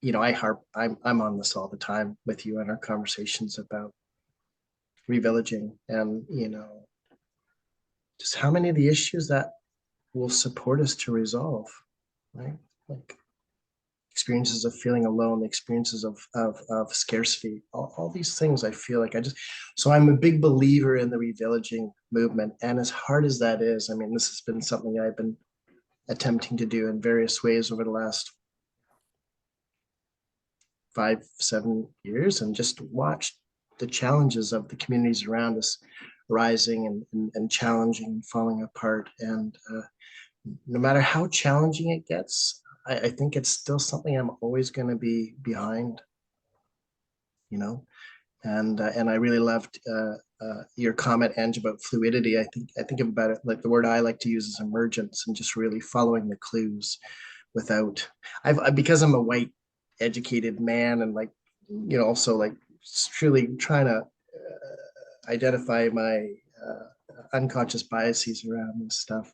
you know, I'm on this all the time with you in our conversations about revillaging, and, you know, just how many of the issues that will support us to resolve, right? Like experiences of feeling alone, experiences of scarcity, all these things. I feel like so I'm a big believer in the revillaging movement. And as hard as that is, I mean, this has been something I've been attempting to do in various ways over the last 5-7 years, and just watched the challenges of the communities around us rising and challenging and falling apart. And no matter how challenging it gets, I think it's still something I'm always going to be behind, you know. And I really loved your comment, Ange, about fluidity. I think about it like the word I like to use is emergence, and just really following the clues without. Because I'm a white educated man, and like, you know, also like truly trying to identify my unconscious biases around this stuff.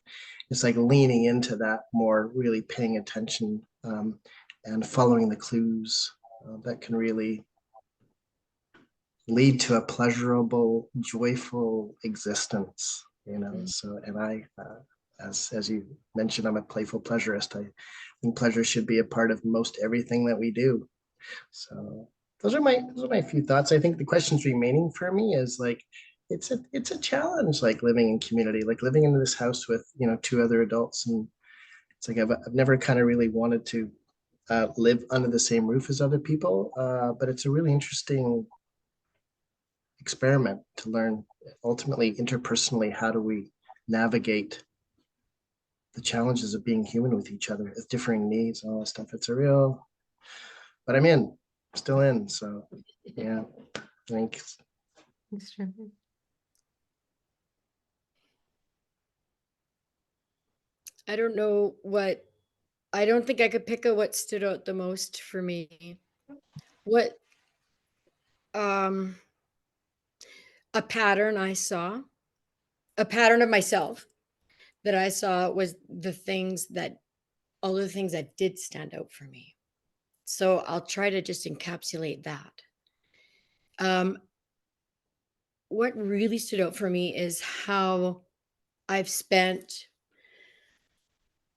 It's like leaning into that more, really paying attention, and following the clues that can really lead to a pleasurable, joyful existence, you know. So, and I, as you mentioned, I'm a playful pleasurist. I think pleasure should be a part of most everything that we do. So those are my few thoughts. I think the questions remaining for me is like, it's a challenge, like living in community, like living in this house with, you know, 2 other adults. And it's like I've never kind of really wanted to live under the same roof as other people, but it's a really interesting experiment to learn ultimately interpersonally, how do we navigate the challenges of being human with each other with differing needs and all that stuff. It's a real, but I'm still in. So yeah, thanks. Thanks, Trevor. I don't know what, I don't think I could pick out what stood out the most for me. What, a pattern I saw, a pattern of myself that I saw was all the things that did stand out for me. So I'll try to just encapsulate that. what really stood out for me is how I've spent,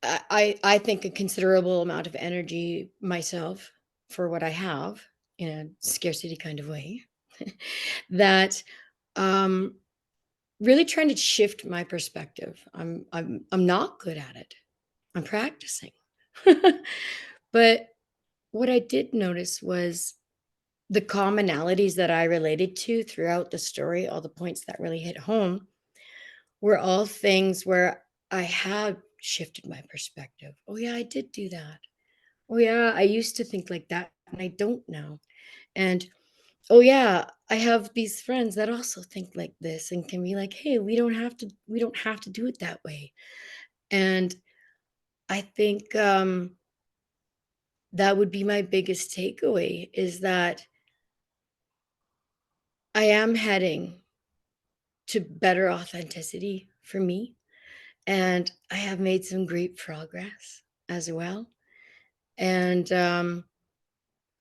I think, a considerable amount of energy myself for what I have in a scarcity kind of way that um, really trying to shift my perspective. I'm not good at it. I'm practicing. But what I did notice was the commonalities that I related to throughout the story, all the points that really hit home were all things where I had shifted my perspective. Oh, yeah, I did do that. Oh, yeah, I used to think like that and I don't now. And oh, yeah, I have these friends that also think like this and can be like, hey, we don't have to do it that way. And I think that would be my biggest takeaway is that I am heading to better authenticity for me. And I have made some great progress as well. And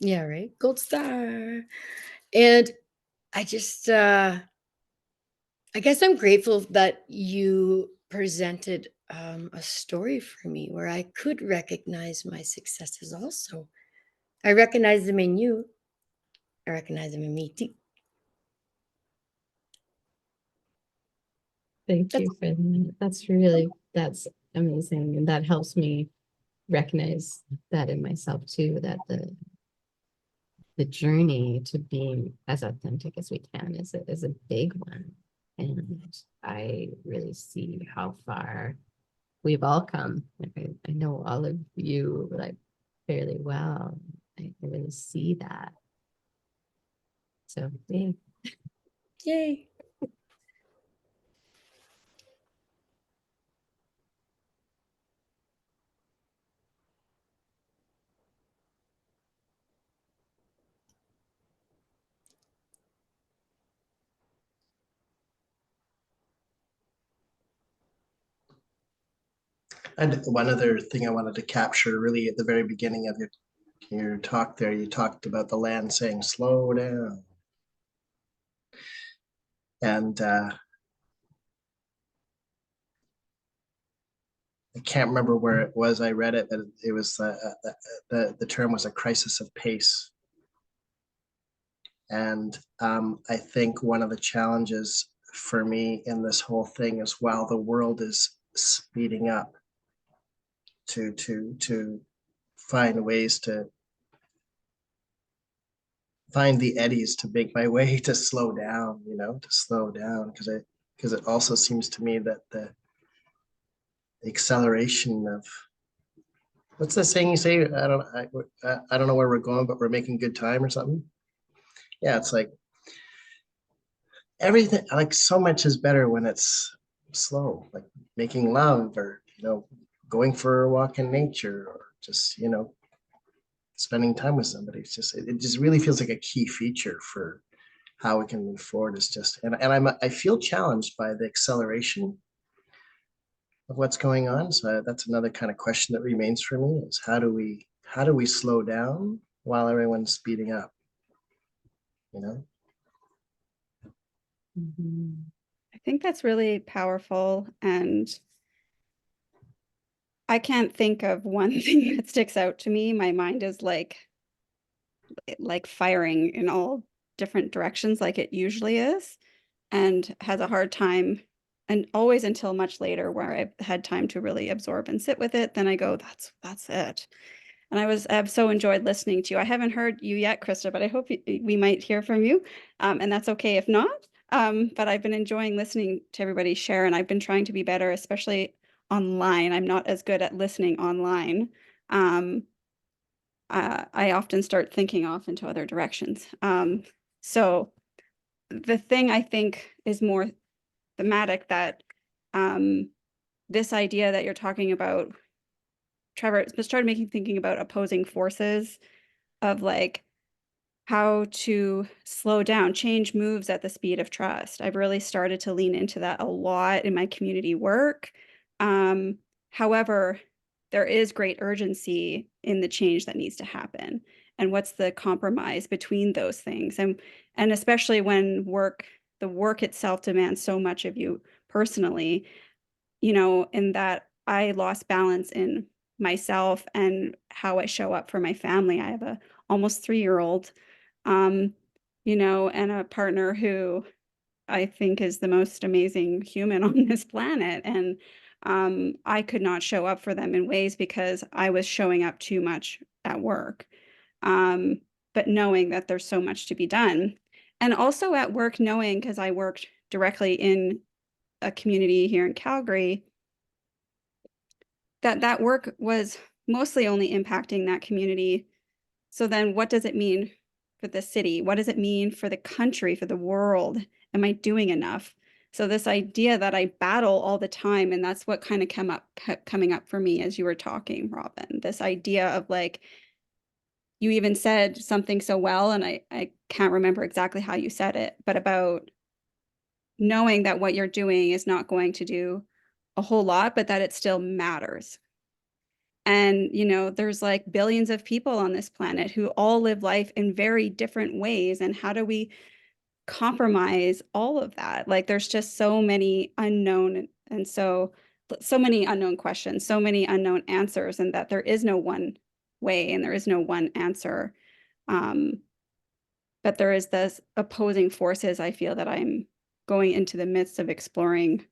yeah, right. Gold star. And I just I guess I'm grateful that you presented a story for me where I could recognize my successes also. I recognize them in you. I recognize them in me too. Thank That's you for that. That's amazing. And that helps me recognize that in myself too, that the journey to being as authentic as we can is a big one. And I really see how far we've all come. I know all of you like fairly well. I really see that. So yeah. yay. And one other thing I wanted to capture really at the very beginning of your talk there, you talked about the land saying, slow down. And I can't remember where it was I read it, but it was the term was a crisis of pace. And I think one of the challenges for me in this whole thing is while the world is speeding up to find ways to find the eddies to make my way to slow down, to slow down because it also seems to me that the acceleration of what's the saying you say? I don't know where we're going, but we're making good time or something. Yeah, it's like everything, like so much is better when it's slow, like making love or going for a walk in nature or just spending time with somebody. It just really feels like a key feature for how we can move forward. Is just and I feel challenged by the acceleration of what's going on. So that's another kind of question that remains for me is how do we slow down while everyone's speeding up? Mhm. I think that's really powerful. And I can't think of one thing that sticks out to me. My mind is like firing in all different directions like it usually is, and has a hard time, and always until much later where I've had time to really absorb and sit with it, then I go, that's it. And I've so enjoyed listening to you. I haven't heard you yet, Krista, but I hope we might hear from you. And that's okay if not. But I've been enjoying listening to everybody share, and I've been trying to be better, especially online. I'm not as good at listening online. Um, I often start thinking off into other directions. So the thing I think is more thematic that this idea that you're talking about, Trevor, it started making thinking about opposing forces of like how to slow down. Change moves at the speed of trust. I've really started to lean into that a lot in my community work. However, there is great urgency in the change that needs to happen. And what's the compromise between those things? And especially when work the work itself demands so much of you personally, you know, in that I lost balance in myself and how I show up for my family. I have a almost 3-year-old, you know, and a partner who I think is the most amazing human on this planet. And I could not show up for them in ways because I was showing up too much at work. Um, but knowing that there's so much to be done. And also at work, knowing, because I worked directly in a community here in Calgary, that work was mostly only impacting that community. So then what does it mean for the city? What does it mean for the country, for the world? Am I doing enough? So this idea that I battle all the time, and that's what kind of kept coming up for me as you were talking, Robin, this idea of like, you even said something so well, and I can't remember exactly how you said it, but about knowing that what you're doing is not going to do a whole lot, but that it still matters. And, you know, there's like billions of people on this planet who all live life in very different ways. And how do we compromise all of that? Like, there's just so many unknown, and so many unknown questions, so many unknown answers, and that there is no one way and there is no one answer. But there is this opposing forces, I feel, that I'm going into the midst of exploring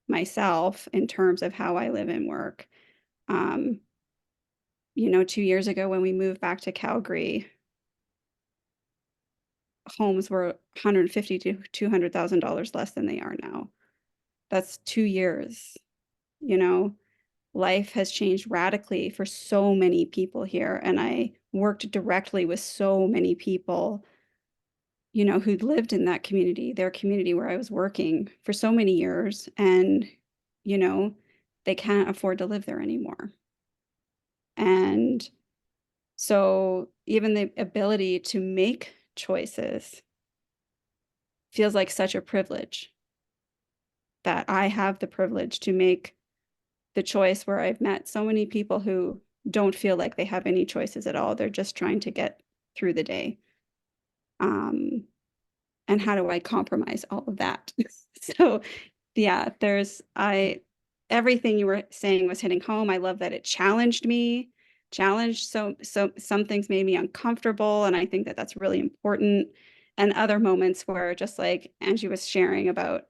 myself in terms of how I live and work. You know, 2 years ago when we moved back to Calgary, homes were $150,000 to $200,000 less than they are now. That's 2 years. You know, life has changed radically for so many people here, and I worked directly with so many people, you know, who'd lived in that community, their community where I was working for so many years, and, you know, they can't afford to live there anymore. And so even the ability to make choices feels like such a privilege, that I have the privilege to make the choice where I've met so many people who don't feel like they have any choices at all. They're just trying to get through the day. And how do I compromise all of that? So yeah, everything you were saying was hitting home. I love that it challenged me, so some things made me uncomfortable, and I think that that's really important. And other moments where, just like Angie was sharing about,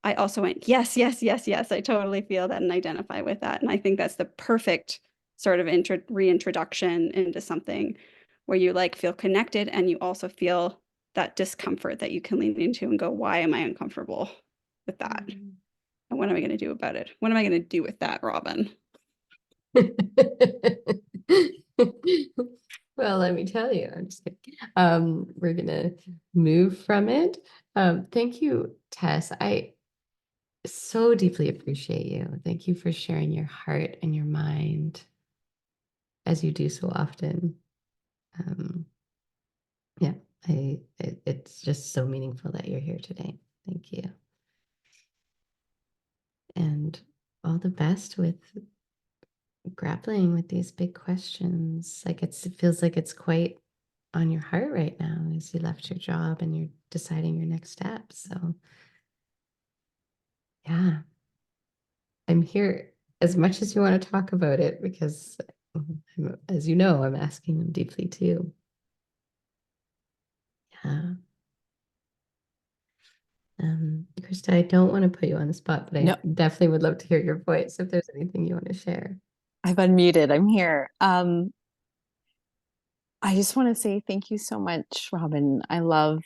I also went, yes, yes, yes, yes. I totally feel that and identify with that. And I think that's the perfect sort of reintroduction into something where you like feel connected, and you also feel that discomfort that you can lean into and go, why am I uncomfortable with that? And what am I going to do about it? What am I going to do with that, Robin? Well, let me tell you, I'm just kidding. We're going to move from it. Thank you, Tess. I so deeply appreciate you. Thank you for sharing your heart and your mind as you do so often. Yeah, it's just so meaningful that you're here today. Thank you. And all the best with grappling with these big questions. Like it feels like it's quite on your heart right now as you left your job and you're deciding your next steps. So yeah, I'm here as much as you want to talk about it, because as you know, I'm asking them deeply too. Yeah. Krista, I don't want to put you on the spot, but I definitely would love to hear your voice if there's anything you want to share. I've unmuted. I'm here. I just want to say thank you so much, Robin. I love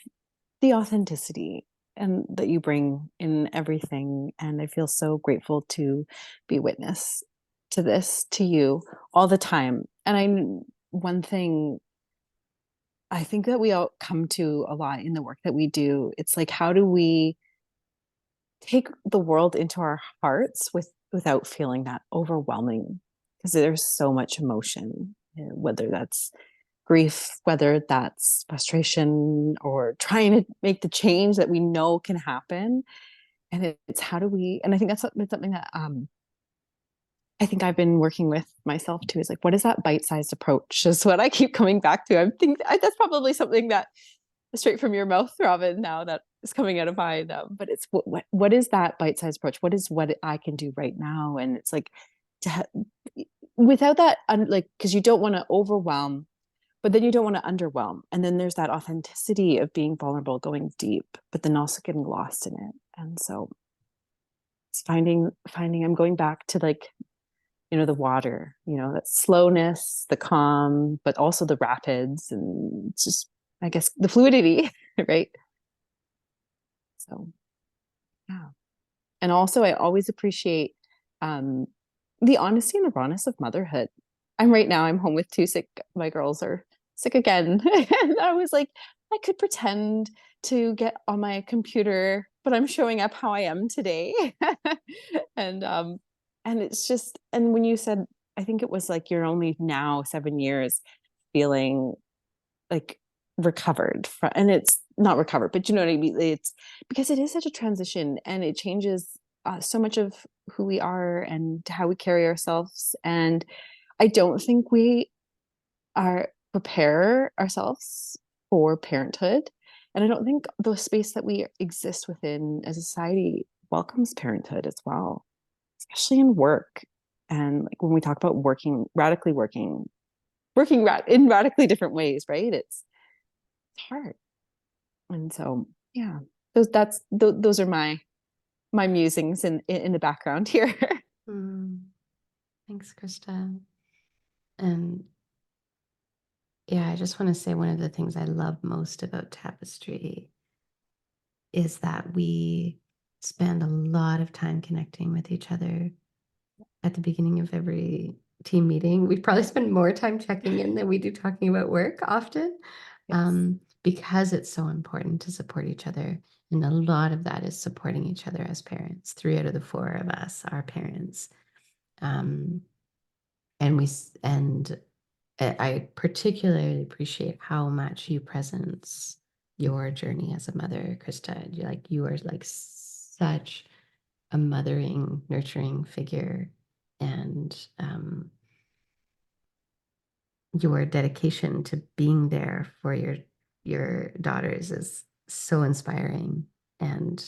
the authenticity and that you bring in everything. And I feel so grateful to be witness to this, to you all the time. And one thing I think that we all come to a lot in the work that we do, it's like, how do we take the world into our hearts without feeling that overwhelming? Because there's so much emotion, whether that's grief, whether that's frustration, or trying to make the change that we know can happen. And it's how do we, and I think that's something that I think I've been working with myself too, is like, what is that bite-sized approach is what I keep coming back to. I think that's probably something that straight from your mouth, Robin, now that is coming out of mine. But it's what is that bite-sized approach? What is what I can do right now? And it's like without that, like, because you don't want to overwhelm, but then you don't want to underwhelm. And then there's that authenticity of being vulnerable, going deep, but then also getting lost in it. And so it's finding I'm going back to, like, the water, that slowness, the calm, but also the rapids, and it's just, I guess, the fluidity, right? So, yeah. And also, I always appreciate the honesty and the rawness of motherhood. I'm home with two sick, my girls are sick again. And I was like, I could pretend to get on my computer, but I'm showing up how I am today. And it's just, and when you said, I think it was like, you're only now 7 years feeling like recovered from, and it's not recovered, but you know what I mean? It's because it is such a transition, and it changes so much of who we are and how we carry ourselves. And I don't think we prepare ourselves for parenthood. And I don't think the space that we exist within as a society welcomes parenthood as well, especially in work. And like when we talk about radically working in radically different ways, right? It's hard. And so, yeah, those are my musings in the background here. Thanks, Krista. And yeah, I just want to say one of the things I love most about Tapestry is that we spend a lot of time connecting with each other at the beginning of every team meeting. We probably spend more time checking in than we do talking about work often. Yes. Because it's so important to support each other. And a lot of that is supporting each other as parents. 3 out of the 4 of us are parents. And I particularly appreciate how much you presence your journey as a mother, Krista. You are like such a mothering, nurturing figure, and your dedication to being there for your daughters is so inspiring. And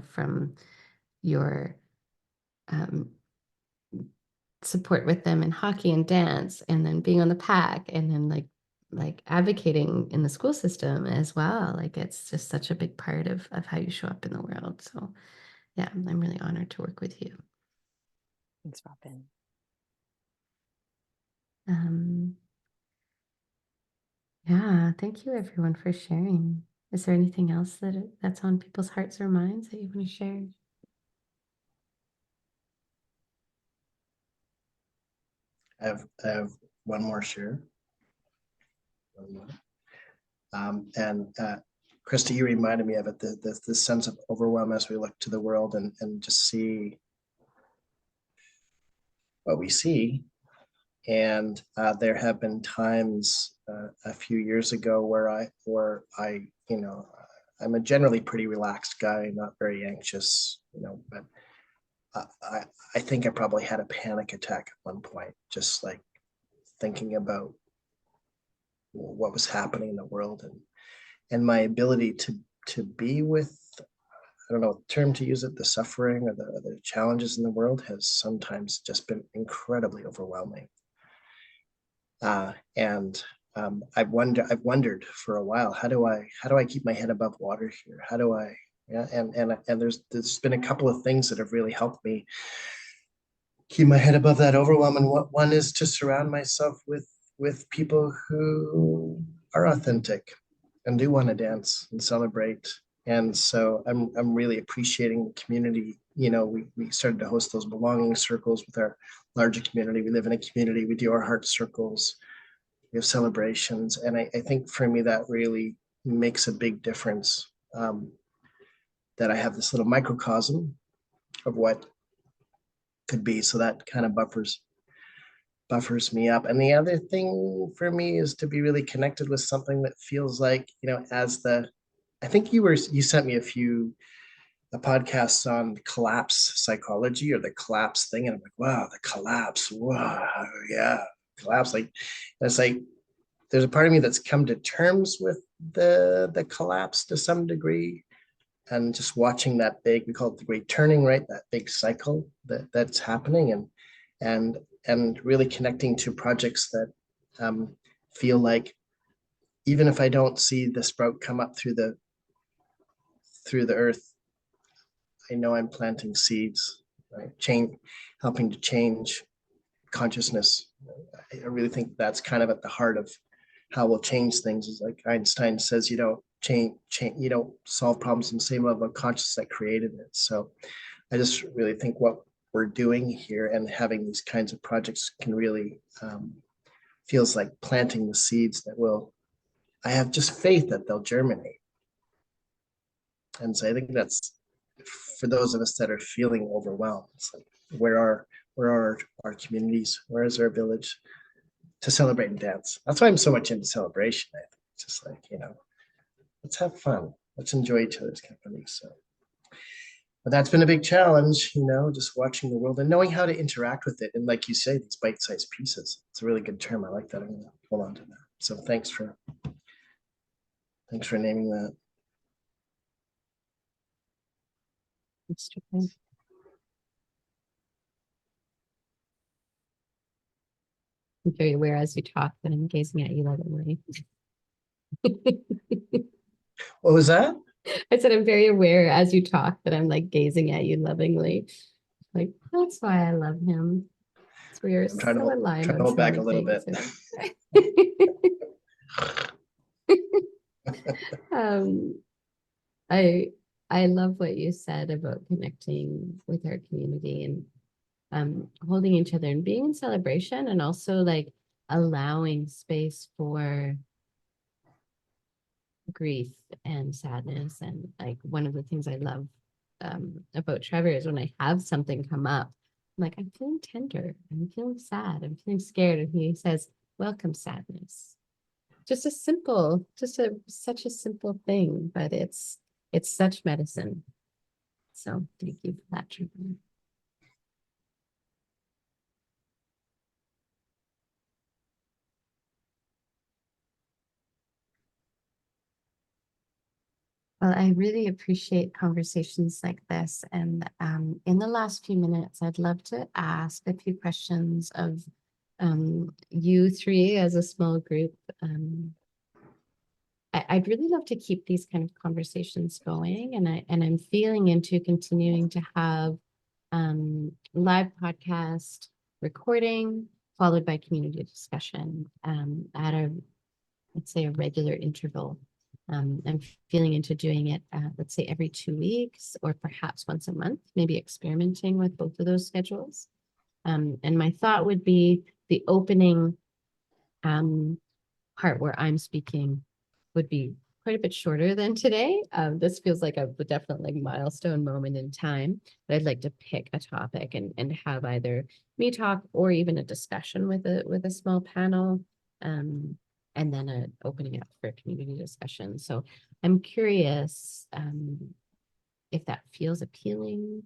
from your support with them in hockey and dance, and then being on the pack, and then like advocating in the school system as well. Like, it's just such a big part of how you show up in the world. So yeah, I'm really honored to work with you. Thanks, Robin. Yeah, thank you everyone for sharing. Is there anything else that's on people's hearts or minds that you want to share? I have one more share. And Krista, you reminded me of it, the sense of overwhelm as we look to the world and just see what we see. And there have been times a few years ago where I I'm a generally pretty relaxed guy, not very anxious, but I think I probably had a panic attack at one point, just like thinking about what was happening in the world, and my ability to be with, I don't know what term to use it, the suffering or the challenges in the world has sometimes just been incredibly overwhelming. And I've wondered for a while, how do I keep my head above water here? How do I, yeah, and there's been a couple of things that have really helped me keep my head above that overwhelm. And one is to surround myself with people who are authentic and do want to dance and celebrate. And so I'm really appreciating the community. We started to host those belonging circles with our larger community. We live in a community. We do our heart circles. We have celebrations. And I think for me, that really makes a big difference, that I have this little microcosm of what could be. So that kind of buffers me up. And the other thing for me is to be really connected with something that feels like, I think you sent me a podcast on collapse psychology, or the collapse thing. And I'm like, wow, the collapse. Wow. Yeah. Collapse. Like, it's like, there's a part of me that's come to terms with the collapse to some degree, and just watching that big, we call it the great turning, right? That big cycle that's happening, and really connecting to projects that feel like, even if I don't see the sprout come up through the earth, I know I'm planting seeds, right? Helping to change consciousness. I really think that's kind of at the heart of how we'll change things. Is like Einstein says, you don't you don't solve problems in the same level of consciousness that created it. So I just really think what we're doing here and having these kinds of projects can really feels like planting the seeds that will, I have just faith that they'll germinate. And so I think that's for those of us that are feeling overwhelmed. It's like, where are our communities? Where is our village to celebrate and dance? That's why I'm so much into celebration. I think it's just like, let's have fun. Let's enjoy each other's company. So, but that's been a big challenge, just watching the world and knowing how to interact with it. And like you say, these bite-sized pieces. It's a really good term. I like that. I'm going to hold on to that. So thanks for naming that. I'm very aware as you talk that I'm gazing at you lovingly. What was that? I said I'm very aware as you talk that I'm like gazing at you lovingly. Like, that's why I love him. It's we are so aligned trying to hold back a little bit. I love what you said about connecting with our community and holding each other and being in celebration, and also like allowing space for grief and sadness. And like one of the things I love about Trevor is when I have something come up, I'm like, I'm feeling tender, I'm feeling sad, I'm feeling scared, and he says, welcome sadness. Just such a simple thing, but it's such medicine. So thank you for that, Trevor. Well, I really appreciate conversations like this. And in the last few minutes, I'd love to ask a few questions of you three as a small group. I'd really love to keep these kind of conversations going, and I'm feeling into continuing to have live podcast recording followed by community discussion at let's say a regular interval. I'm feeling into doing it, let's say every 2 weeks or perhaps once a month, maybe experimenting with both of those schedules. And my thought would be the opening part where I'm speaking would be quite a bit shorter than today. This feels like a definitely milestone moment in time, but I'd like to pick a topic and have either me talk or even a discussion with a small panel. And then an opening up for a community discussion. So I'm curious if that feels appealing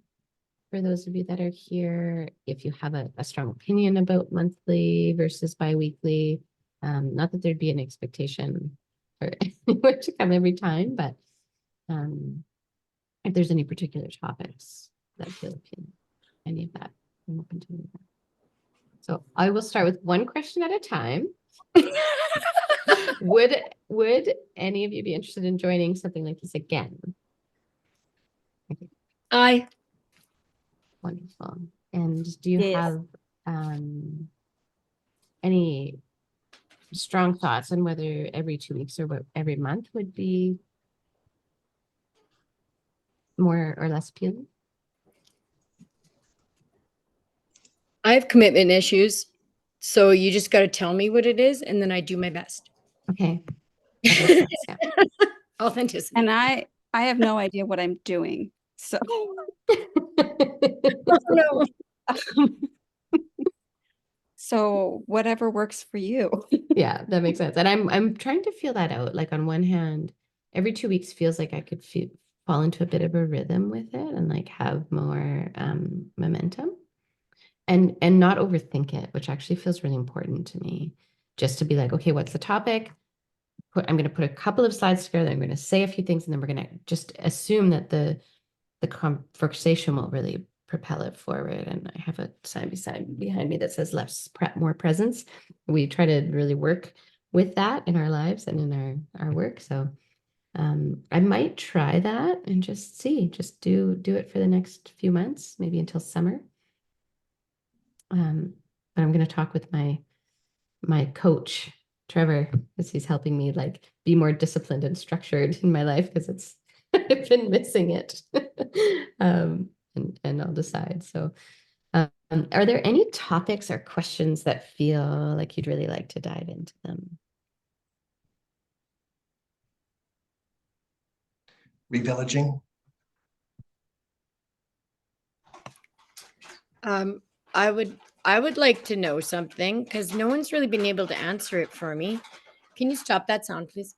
for those of you that are here, if you have a strong opinion about monthly versus biweekly. Not that there'd be an expectation for anyone to come every time, but if there's any particular topics that feel appealing, any of that, I'm open to that. So I will start with one question at a time. Would any of you be interested in joining something like this again? Okay. Aye. Wonderful. And do you have any strong thoughts on whether every 2 weeks or every month would be more or less appealing? I have commitment issues, so you just got to tell me what it is, and then I do my best. Okay. That makes sense, yeah. Authenticity. And I have no idea what I'm doing. So No. so whatever works for you. Yeah, that makes sense. And I'm trying to feel that out. Like on one hand, every 2 weeks feels like I could fall into a bit of a rhythm with it and like have more momentum and not overthink it, which actually feels really important to me. just to be like, okay, what's the topic? I'm going to put a couple of slides together. I'm going to say a few things, and then we're going to just assume that the conversation will really propel it forward. And I have a sign behind me that says less prep, more presence. We try to really work with that in our lives and in our work. So I might try that and just do it for the next few months, maybe until summer. But I'm going to talk with my coach, Trevor, because he's helping me like be more disciplined and structured in my life, because I've been missing it. And I'll decide. So are there any topics or questions that feel like you'd really like to dive into them? Revillaging. I would like to know something, because no one's really been able to answer it for me. Can you stop that sound, please?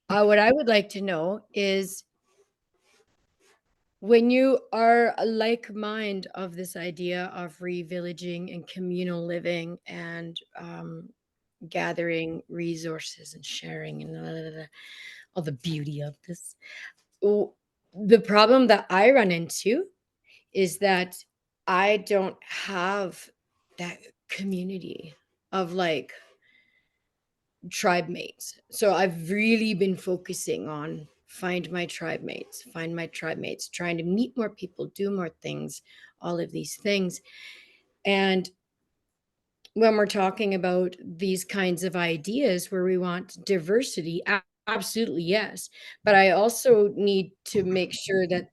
What I would like to know is, when you are a like mind of this idea of revillaging and communal living and gathering resources and sharing and all the beauty of this, the problem that I run into is that I don't have that community of like tribe mates. So I've really been focusing on find my tribe mates, trying to meet more people, do more things, all of these things. And when we're talking about these kinds of ideas where we want diversity, absolutely yes. But I also need to make sure that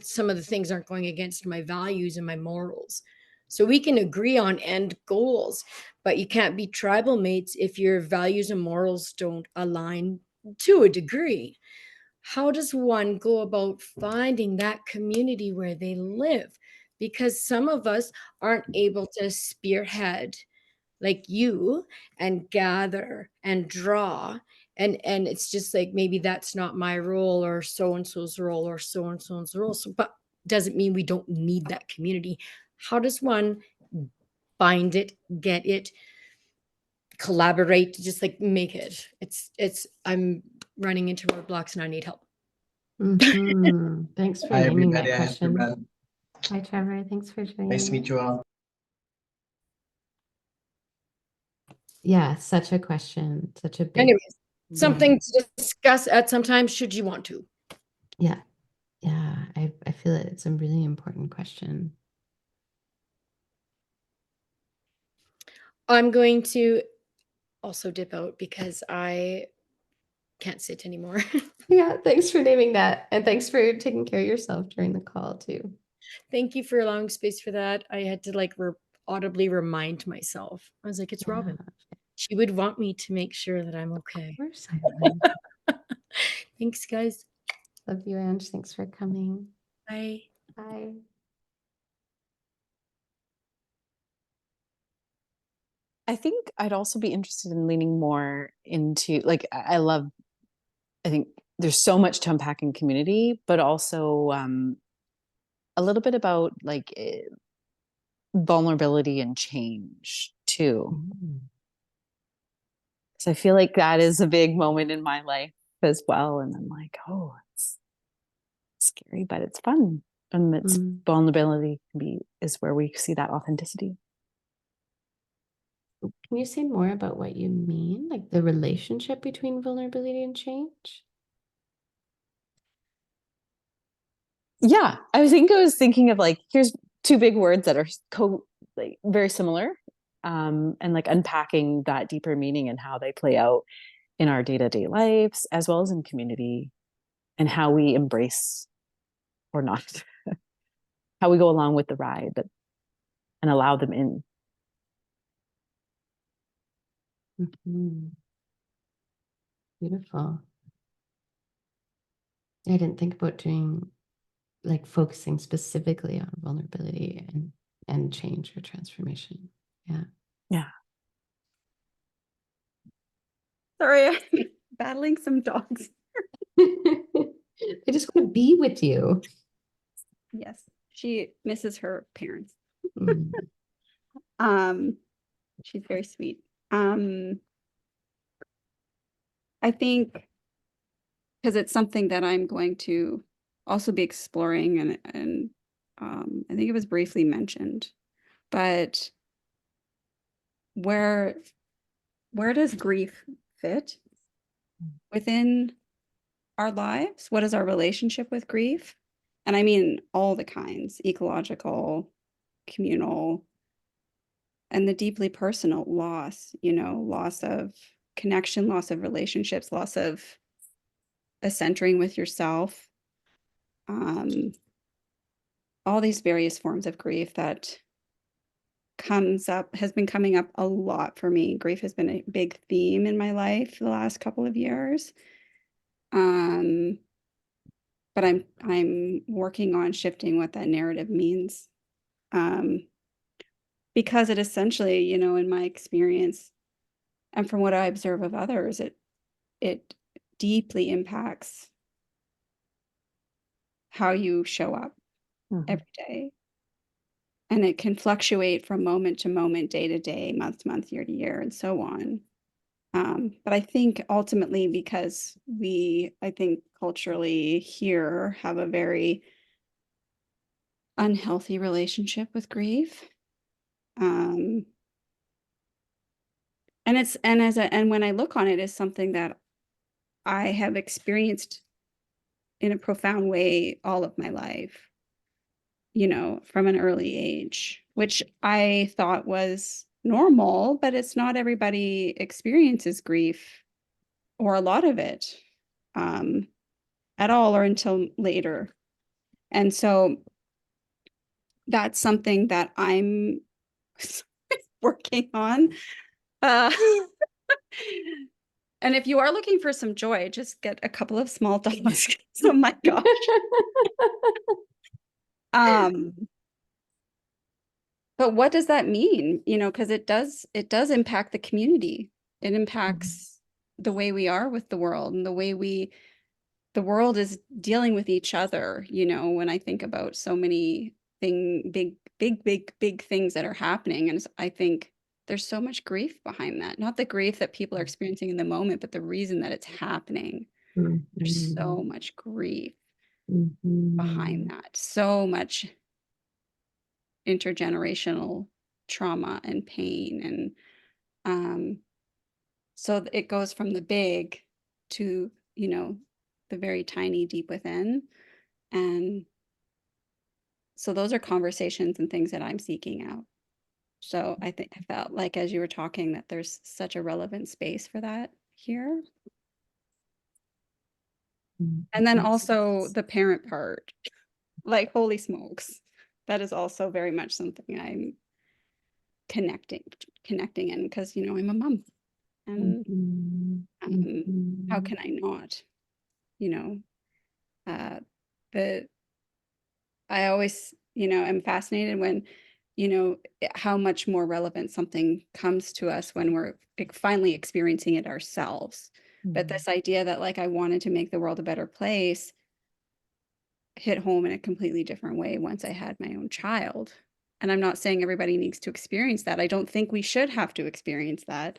some of the things aren't going against my values and my morals. So we can agree on end goals, but you can't be tribal mates if your values and morals don't align to a degree. How does one go about finding that community where they live? Because some of us aren't able to spearhead like you and gather and draw, and it's just like, maybe that's not my role or so and so's role or so and so's role. So, but doesn't mean we don't need that community. How does one find it, get it, collaborate, just like make it? It's I'm running into roadblocks and I need help. Thanks for Hi, naming everybody. that I have to question. run. Hi, Trevor. Thanks for joining. Nice to meet you all. Yeah, such a question, such a big. Anyways, something to discuss at some time, should you want to. Yeah. I feel it's a really important question. I'm going to also dip out because I can't sit anymore. Yeah, thanks for naming that. And thanks for taking care of yourself during the call too. Thank you for allowing space for that. I had to like audibly remind myself. I was like, it's Robin. She would want me to make sure that I'm okay. Of course I would. Thanks, guys. Love you, Ange. Thanks for coming. Bye. Bye. I think I'd also be interested in leaning more into, like, I think there's so much to unpack in community, but also a little bit about like vulnerability and change too. So I feel like that is a big moment in my life as well. And I'm like, oh, it's scary, but it's fun. And it's vulnerability is where we see that authenticity. Can you say more about what you mean? Like the relationship between vulnerability and change? Yeah, I was thinking of like, here's two big words that are like very similar, and like unpacking that deeper meaning and how they play out in our day-to-day lives as well as in community, and how we embrace or not, how we go along with the ride and allow them in. Beautiful. I didn't think about doing like focusing specifically on vulnerability and change or transformation. Yeah. Sorry, I'm battling some dogs. I just want to be with you. Yes, she misses her parents. Mm. She's very sweet. I think because it's something that I'm going to also be exploring, and I think it was briefly mentioned, but where does grief fit within our lives? What is our relationship with grief? And I mean all the kinds, ecological, communal, and the deeply personal loss, loss of connection, loss of relationships, loss of a centering with yourself. All these various forms of grief that has been coming up a lot for me. Grief has been a big theme in my life the last couple of years. But I'm working on shifting what that narrative means. Because it essentially, in my experience and from what I observe of others, it deeply impacts how you show up every day. And it can fluctuate from moment to moment, day to day, month to month, year to year, and so on. But I think ultimately, because I think culturally here have a very unhealthy relationship with grief. And when I look on it as something that I have experienced in a profound way all of my life, from an early age, which I thought was normal, but it's not everybody experiences grief or a lot of it at all or until later. And so that's something that I'm working on. And if you are looking for some joy, just get a couple of small dogs. Oh my gosh. But what does that mean? Because it does impact the community. It impacts the way we are with the world and the way the world is dealing with each other. When I think about so many big things that are happening. And I think there's so much grief behind that. Not the grief that people are experiencing in the moment, but the reason that it's happening. There's so much grief behind that. So much intergenerational trauma and pain. And so it goes from the big to, the very tiny deep within. And so those are conversations and things that I'm seeking out. So I felt like as you were talking that there's such a relevant space for that here. And then also the parent part, like holy smokes, that is also very much something I'm connecting in because, I'm a mom and how can I not, I always, am fascinated when, how much more relevant something comes to us when we're finally experiencing it ourselves. But this idea that like I wanted to make the world a better place hit home in a completely different way once I had my own child. And I'm not saying everybody needs to experience that. I don't think we should have to experience that.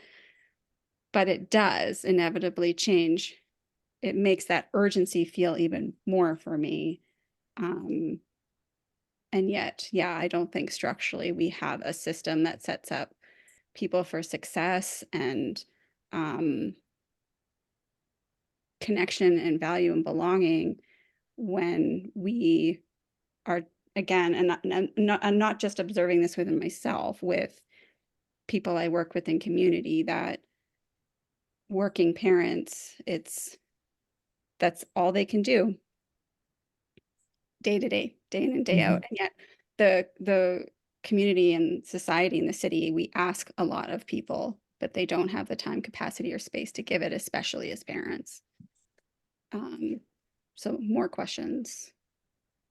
But it does inevitably change. It makes that urgency feel even more for me. And yet, yeah, I don't think structurally we have a system that sets up people for success and connection and value and belonging when we are, again, and I'm not just observing this within myself, with people I work with in community, that working parents, that's all they can do day to day, day in and day out. And yet the community and society in the city, we ask a lot of people, but they don't have the time, capacity, or space to give it, especially as parents. So more questions,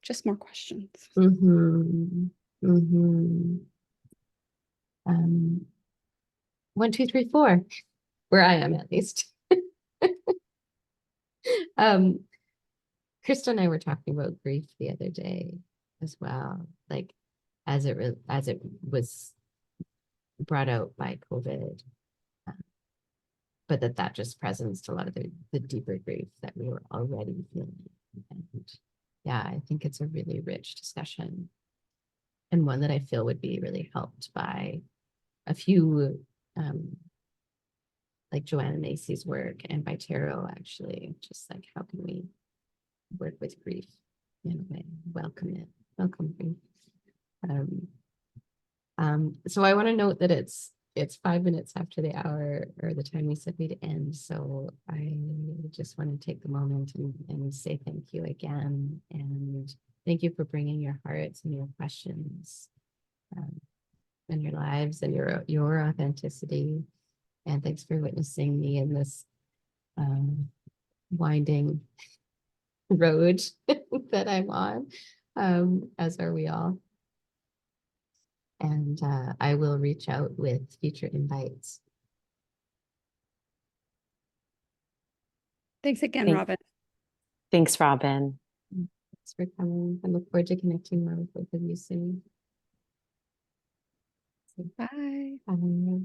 just more questions. 1, 2, 3, 4, where I am at least. Krista and I were talking about grief the other day as well, like as it was brought out by COVID. but that just presents a lot of the deeper grief that we were already feeling. And yeah, I think it's a really rich discussion, and one that I feel would be really helped by a few, like Joanna Macy's work and by Tarot, actually, just like how can we work with grief in a way, welcome grief. So I want to note that it's 5 minutes after the hour or the time we said we'd end. So I just want to take the moment and say thank you again. And thank you for bringing your hearts and your questions and your lives and your authenticity. And thanks for witnessing me in this winding road that I'm on, as are we all. And I will reach out with future invites. Thanks again, Robin. Thanks, Robin. Thanks for coming. I look forward to connecting more with both of you soon. Bye. Bye.